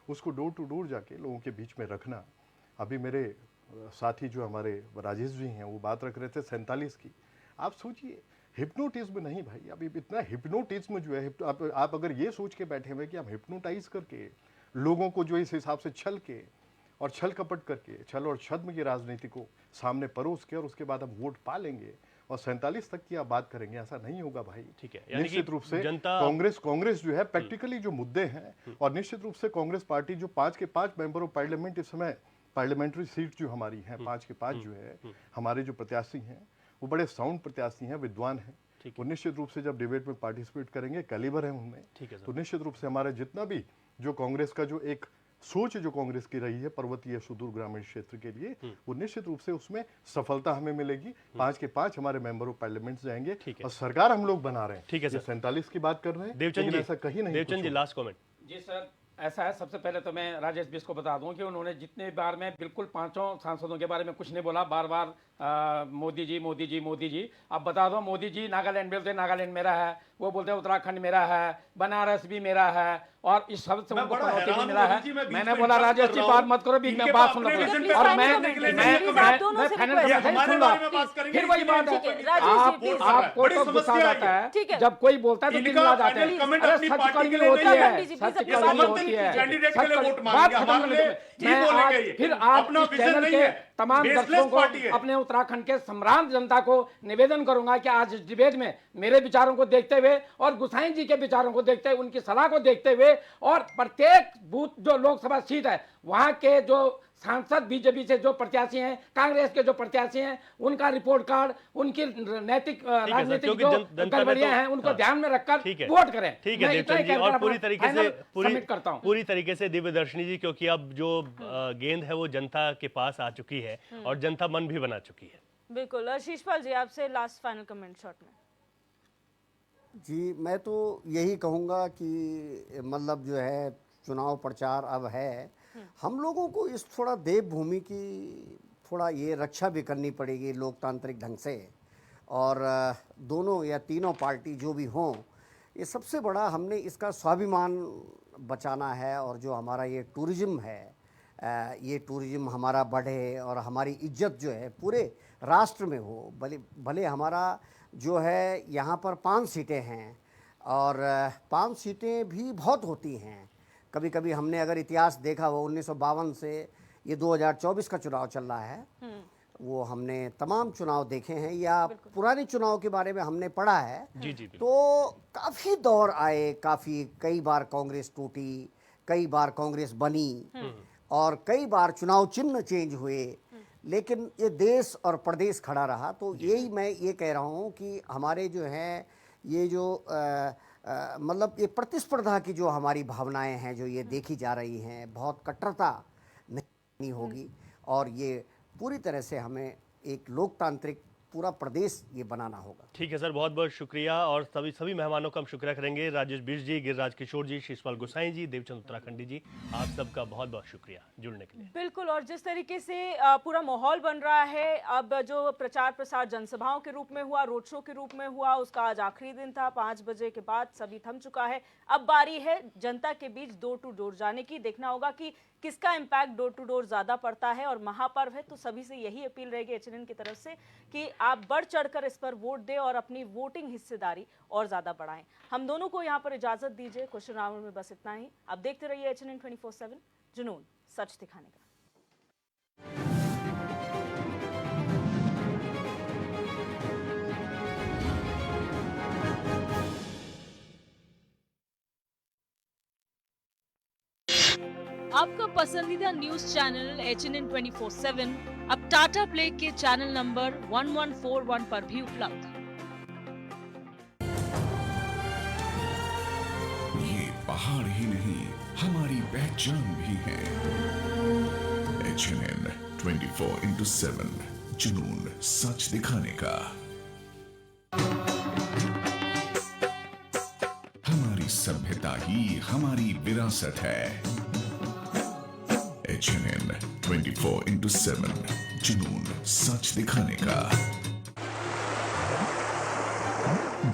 उसको डोर टू डोर जाके लोगों के बीच में रखना। अभी मेरे साथी जो हमारे राजेश जी हैं, वो बात रख रहे थे 47 की। आप सोचिए, हिप्नोटिज्म नहीं भाई, अभी इतना हिप्नोटिज्म जो है, आप अगर ये सोच के बैठे हुए कि हम हिप्नोटाइज करके लोगों को जो इस हिसाब से छल के और छल कपट करके, छल और छद्म की राजनीति को सामने परोस के, और उसके बाद हम वोट पा लेंगे और 47 तक की आप बात करेंगे, ऐसा नहीं होगा भाई। ठीक है, निश्चित रूप से जनता कांग्रेस जो है प्रैक्टिकली जो मुद्दे हैं, और निश्चित रूप से कांग्रेस पार्टी जो 5 के 5 मेंबर ऑफ पार्लियामेंट इस समय पार्लियामेंट्री सीट जो हमारी हैं, 5 के 5 जो है, हमारे जो प्रत्याशी हैं वो बड़े साउंड प्रत्याशी हैं, विद्वान हैं। वो निश्चित रूप से जब डिबेट में पार्टिसिपेट करेंगे, कैलिबर है उनमें, तो निश्चित रूप से हमारे जितना भी जो कांग्रेस का जो एक सोच जो कांग्रेस की रही है पर्वतीय सुदूर ग्रामीण क्षेत्र के लिए, वो निश्चित रूप से उसमें सफलता हमें मिलेगी। 5 के 5 हमारे मेंबर ऑफ पार्लियामेंट जाएंगे, और सरकार हम लोग बना रहे हैं। ठीक है सर। 47 की बात कर रहे हैं, देवचंद जी, ऐसा कहीं नहीं। देवचंद जी, लास्ट कमेंट। जी सर, ऐसा है, सबसे पहले तो मैं राजेश बिष्ट को बता दूं कि उन्होंने जितने बार में बिल्कुल 5 सांसदों के बारे में कुछ नहीं बोला, बार बार मोदी जी मोदी जी मोदी जी। अब बता दो, मोदी जी नागालैंड बोलते नागालैंड मेरा है, वो बोलते उत्तराखंड मेरा है, बनारस भी मेरा है, और इस शब्द से उनको चुनौती भी मिला है। मैंने बोला राजेश जी बात मत करो, बीच में बात सुन लो, और मैं फिर वही बात है, आपको तो गुस्सा आता है जब कोई बोलता है तो दिल आ जाते हैं। अरे सच कड़वी होती है, सच कड़वी होती है, बात खत्म करने दो। मैं फिर आप इस चैनल के तमाम दर्शकों को, अपने उत्तराखंड के सम्रांत जनता को निवेदन करूंगा कि आज इस डिबेट में मेरे विचारों को देखते हुए और गुसाइन जी के विचारों को देखते हुए, उनकी सलाह को देखते हुए, और प्रत्येक बूथ जो लोकसभा सीट है वहां के जो सांसद बीजेपी से जो प्रत्याशी हैं, कांग्रेस के जो प्रत्याशी हैं, उनका रिपोर्ट कार्ड, उनकी नैतिक राजनीतिक जो गड़बड़ियां हैं, उनको ध्यान में रखकर वोट करें। ठीक है देवचंद जी, और पूरी तरीके से दिव्यदर्शनी जी, क्योंकि अब जो गेंद है वो जनता के पास आ चुकी है और जनता मन भी बना चुकी है। बिल्कुल। शिषपाल जी, आपसे लास्ट फाइनल कमेंट शॉर्ट में। जी, मैं तो यही कहूँगा कि मतलब जो है चुनाव प्रचार अब है, हम लोगों को इस थोड़ा देवभूमि की थोड़ा ये रक्षा भी करनी पड़ेगी लोकतांत्रिक ढंग से, और दोनों या तीनों पार्टी जो भी हों, ये सबसे बड़ा हमने इसका स्वाभिमान बचाना है। और जो हमारा ये टूरिज्म है, ये टूरिज्म हमारा बढ़े और हमारी इज्जत जो है पूरे राष्ट्र में हो। भले भले हमारा जो है यहाँ पर 5 सीटें हैं और 5 सीटें भी बहुत होती हैं। कभी कभी हमने अगर इतिहास देखा हो 1952 से ये 2024 का चुनाव चल रहा है, वो हमने तमाम चुनाव देखे हैं या पुराने चुनाव के बारे में हमने पढ़ा है। जी जी तो काफ़ी दौर आए, कई बार कांग्रेस टूटी, कई बार कांग्रेस बनी और कई बार चुनाव चिन्ह चेंज हुए, लेकिन ये देश और प्रदेश खड़ा रहा। तो यही मैं ये कह रहा हूँ कि हमारे जो हैं ये जो मतलब ये प्रतिस्पर्धा की जो हमारी भावनाएं हैं जो ये देखी जा रही हैं, बहुत कट्टरता नहीं होगी और ये पूरी तरह से हमें एक लोकतांत्रिक पूरा प्रदेश ये बनाना होगा। ठीक है सर, बहुत बहुत शुक्रिया। और सभी मेहमानों का हम शुक्रिया करेंगे। राजेश बिष्ट जी, गिरिराज किशोर जी, शिशपाल गोसाई जी, देवचंद उत्तराखंडी जी, आप सबका बहुत बहुत शुक्रिया जुड़ने के लिए। बिल्कुल, और जिस तरीके से पूरा माहौल बन रहा है, अब जो प्रचार प्रसार जनसभाओं के रूप में हुआ, रोड शो के रूप में हुआ, उसका आज आखिरी दिन था। 5 बजे के बाद सभी थम चुका है। अब बारी है जनता के बीच डोर टू डोर जाने की। देखना होगा कि किसका इम्पैक्ट डोर टू डोर ज्यादा पड़ता है। और महापर्व है तो सभी से यही अपील रहेगी एचएनएन की तरफ से कि आप बढ़ चढ़कर इस पर वोट दें और अपनी वोटिंग हिस्सेदारी और ज्यादा बढ़ाएं। हम दोनों को यहाँ पर इजाजत दीजिए। क्वेश्चन राउंड में बस इतना ही। अब देखते रहिए एचएनएन 24/7, जुनून सच दिखाने का। आपका पसंदीदा न्यूज चैनल एचएनएन 24/7 अब टाटा प्ले के चैनल नंबर 1141 पर भी उपलब्ध है। ये पहाड़ ही नहीं, हमारी पहचान भी है। एचएनएन 24/7, जुनून सच दिखाने का। हमारी सभ्यता ही हमारी विरासत है। एचएनएन 24/7, जुनून सच दिखाने का।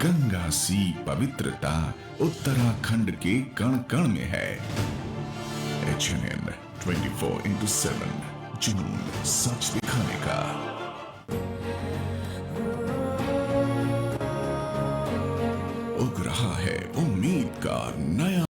गंगा सी पवित्रता उत्तराखंड के कण कण में है। एचएनएन 24/7, जुनून सच दिखाने का। उग रहा है उम्मीद का नया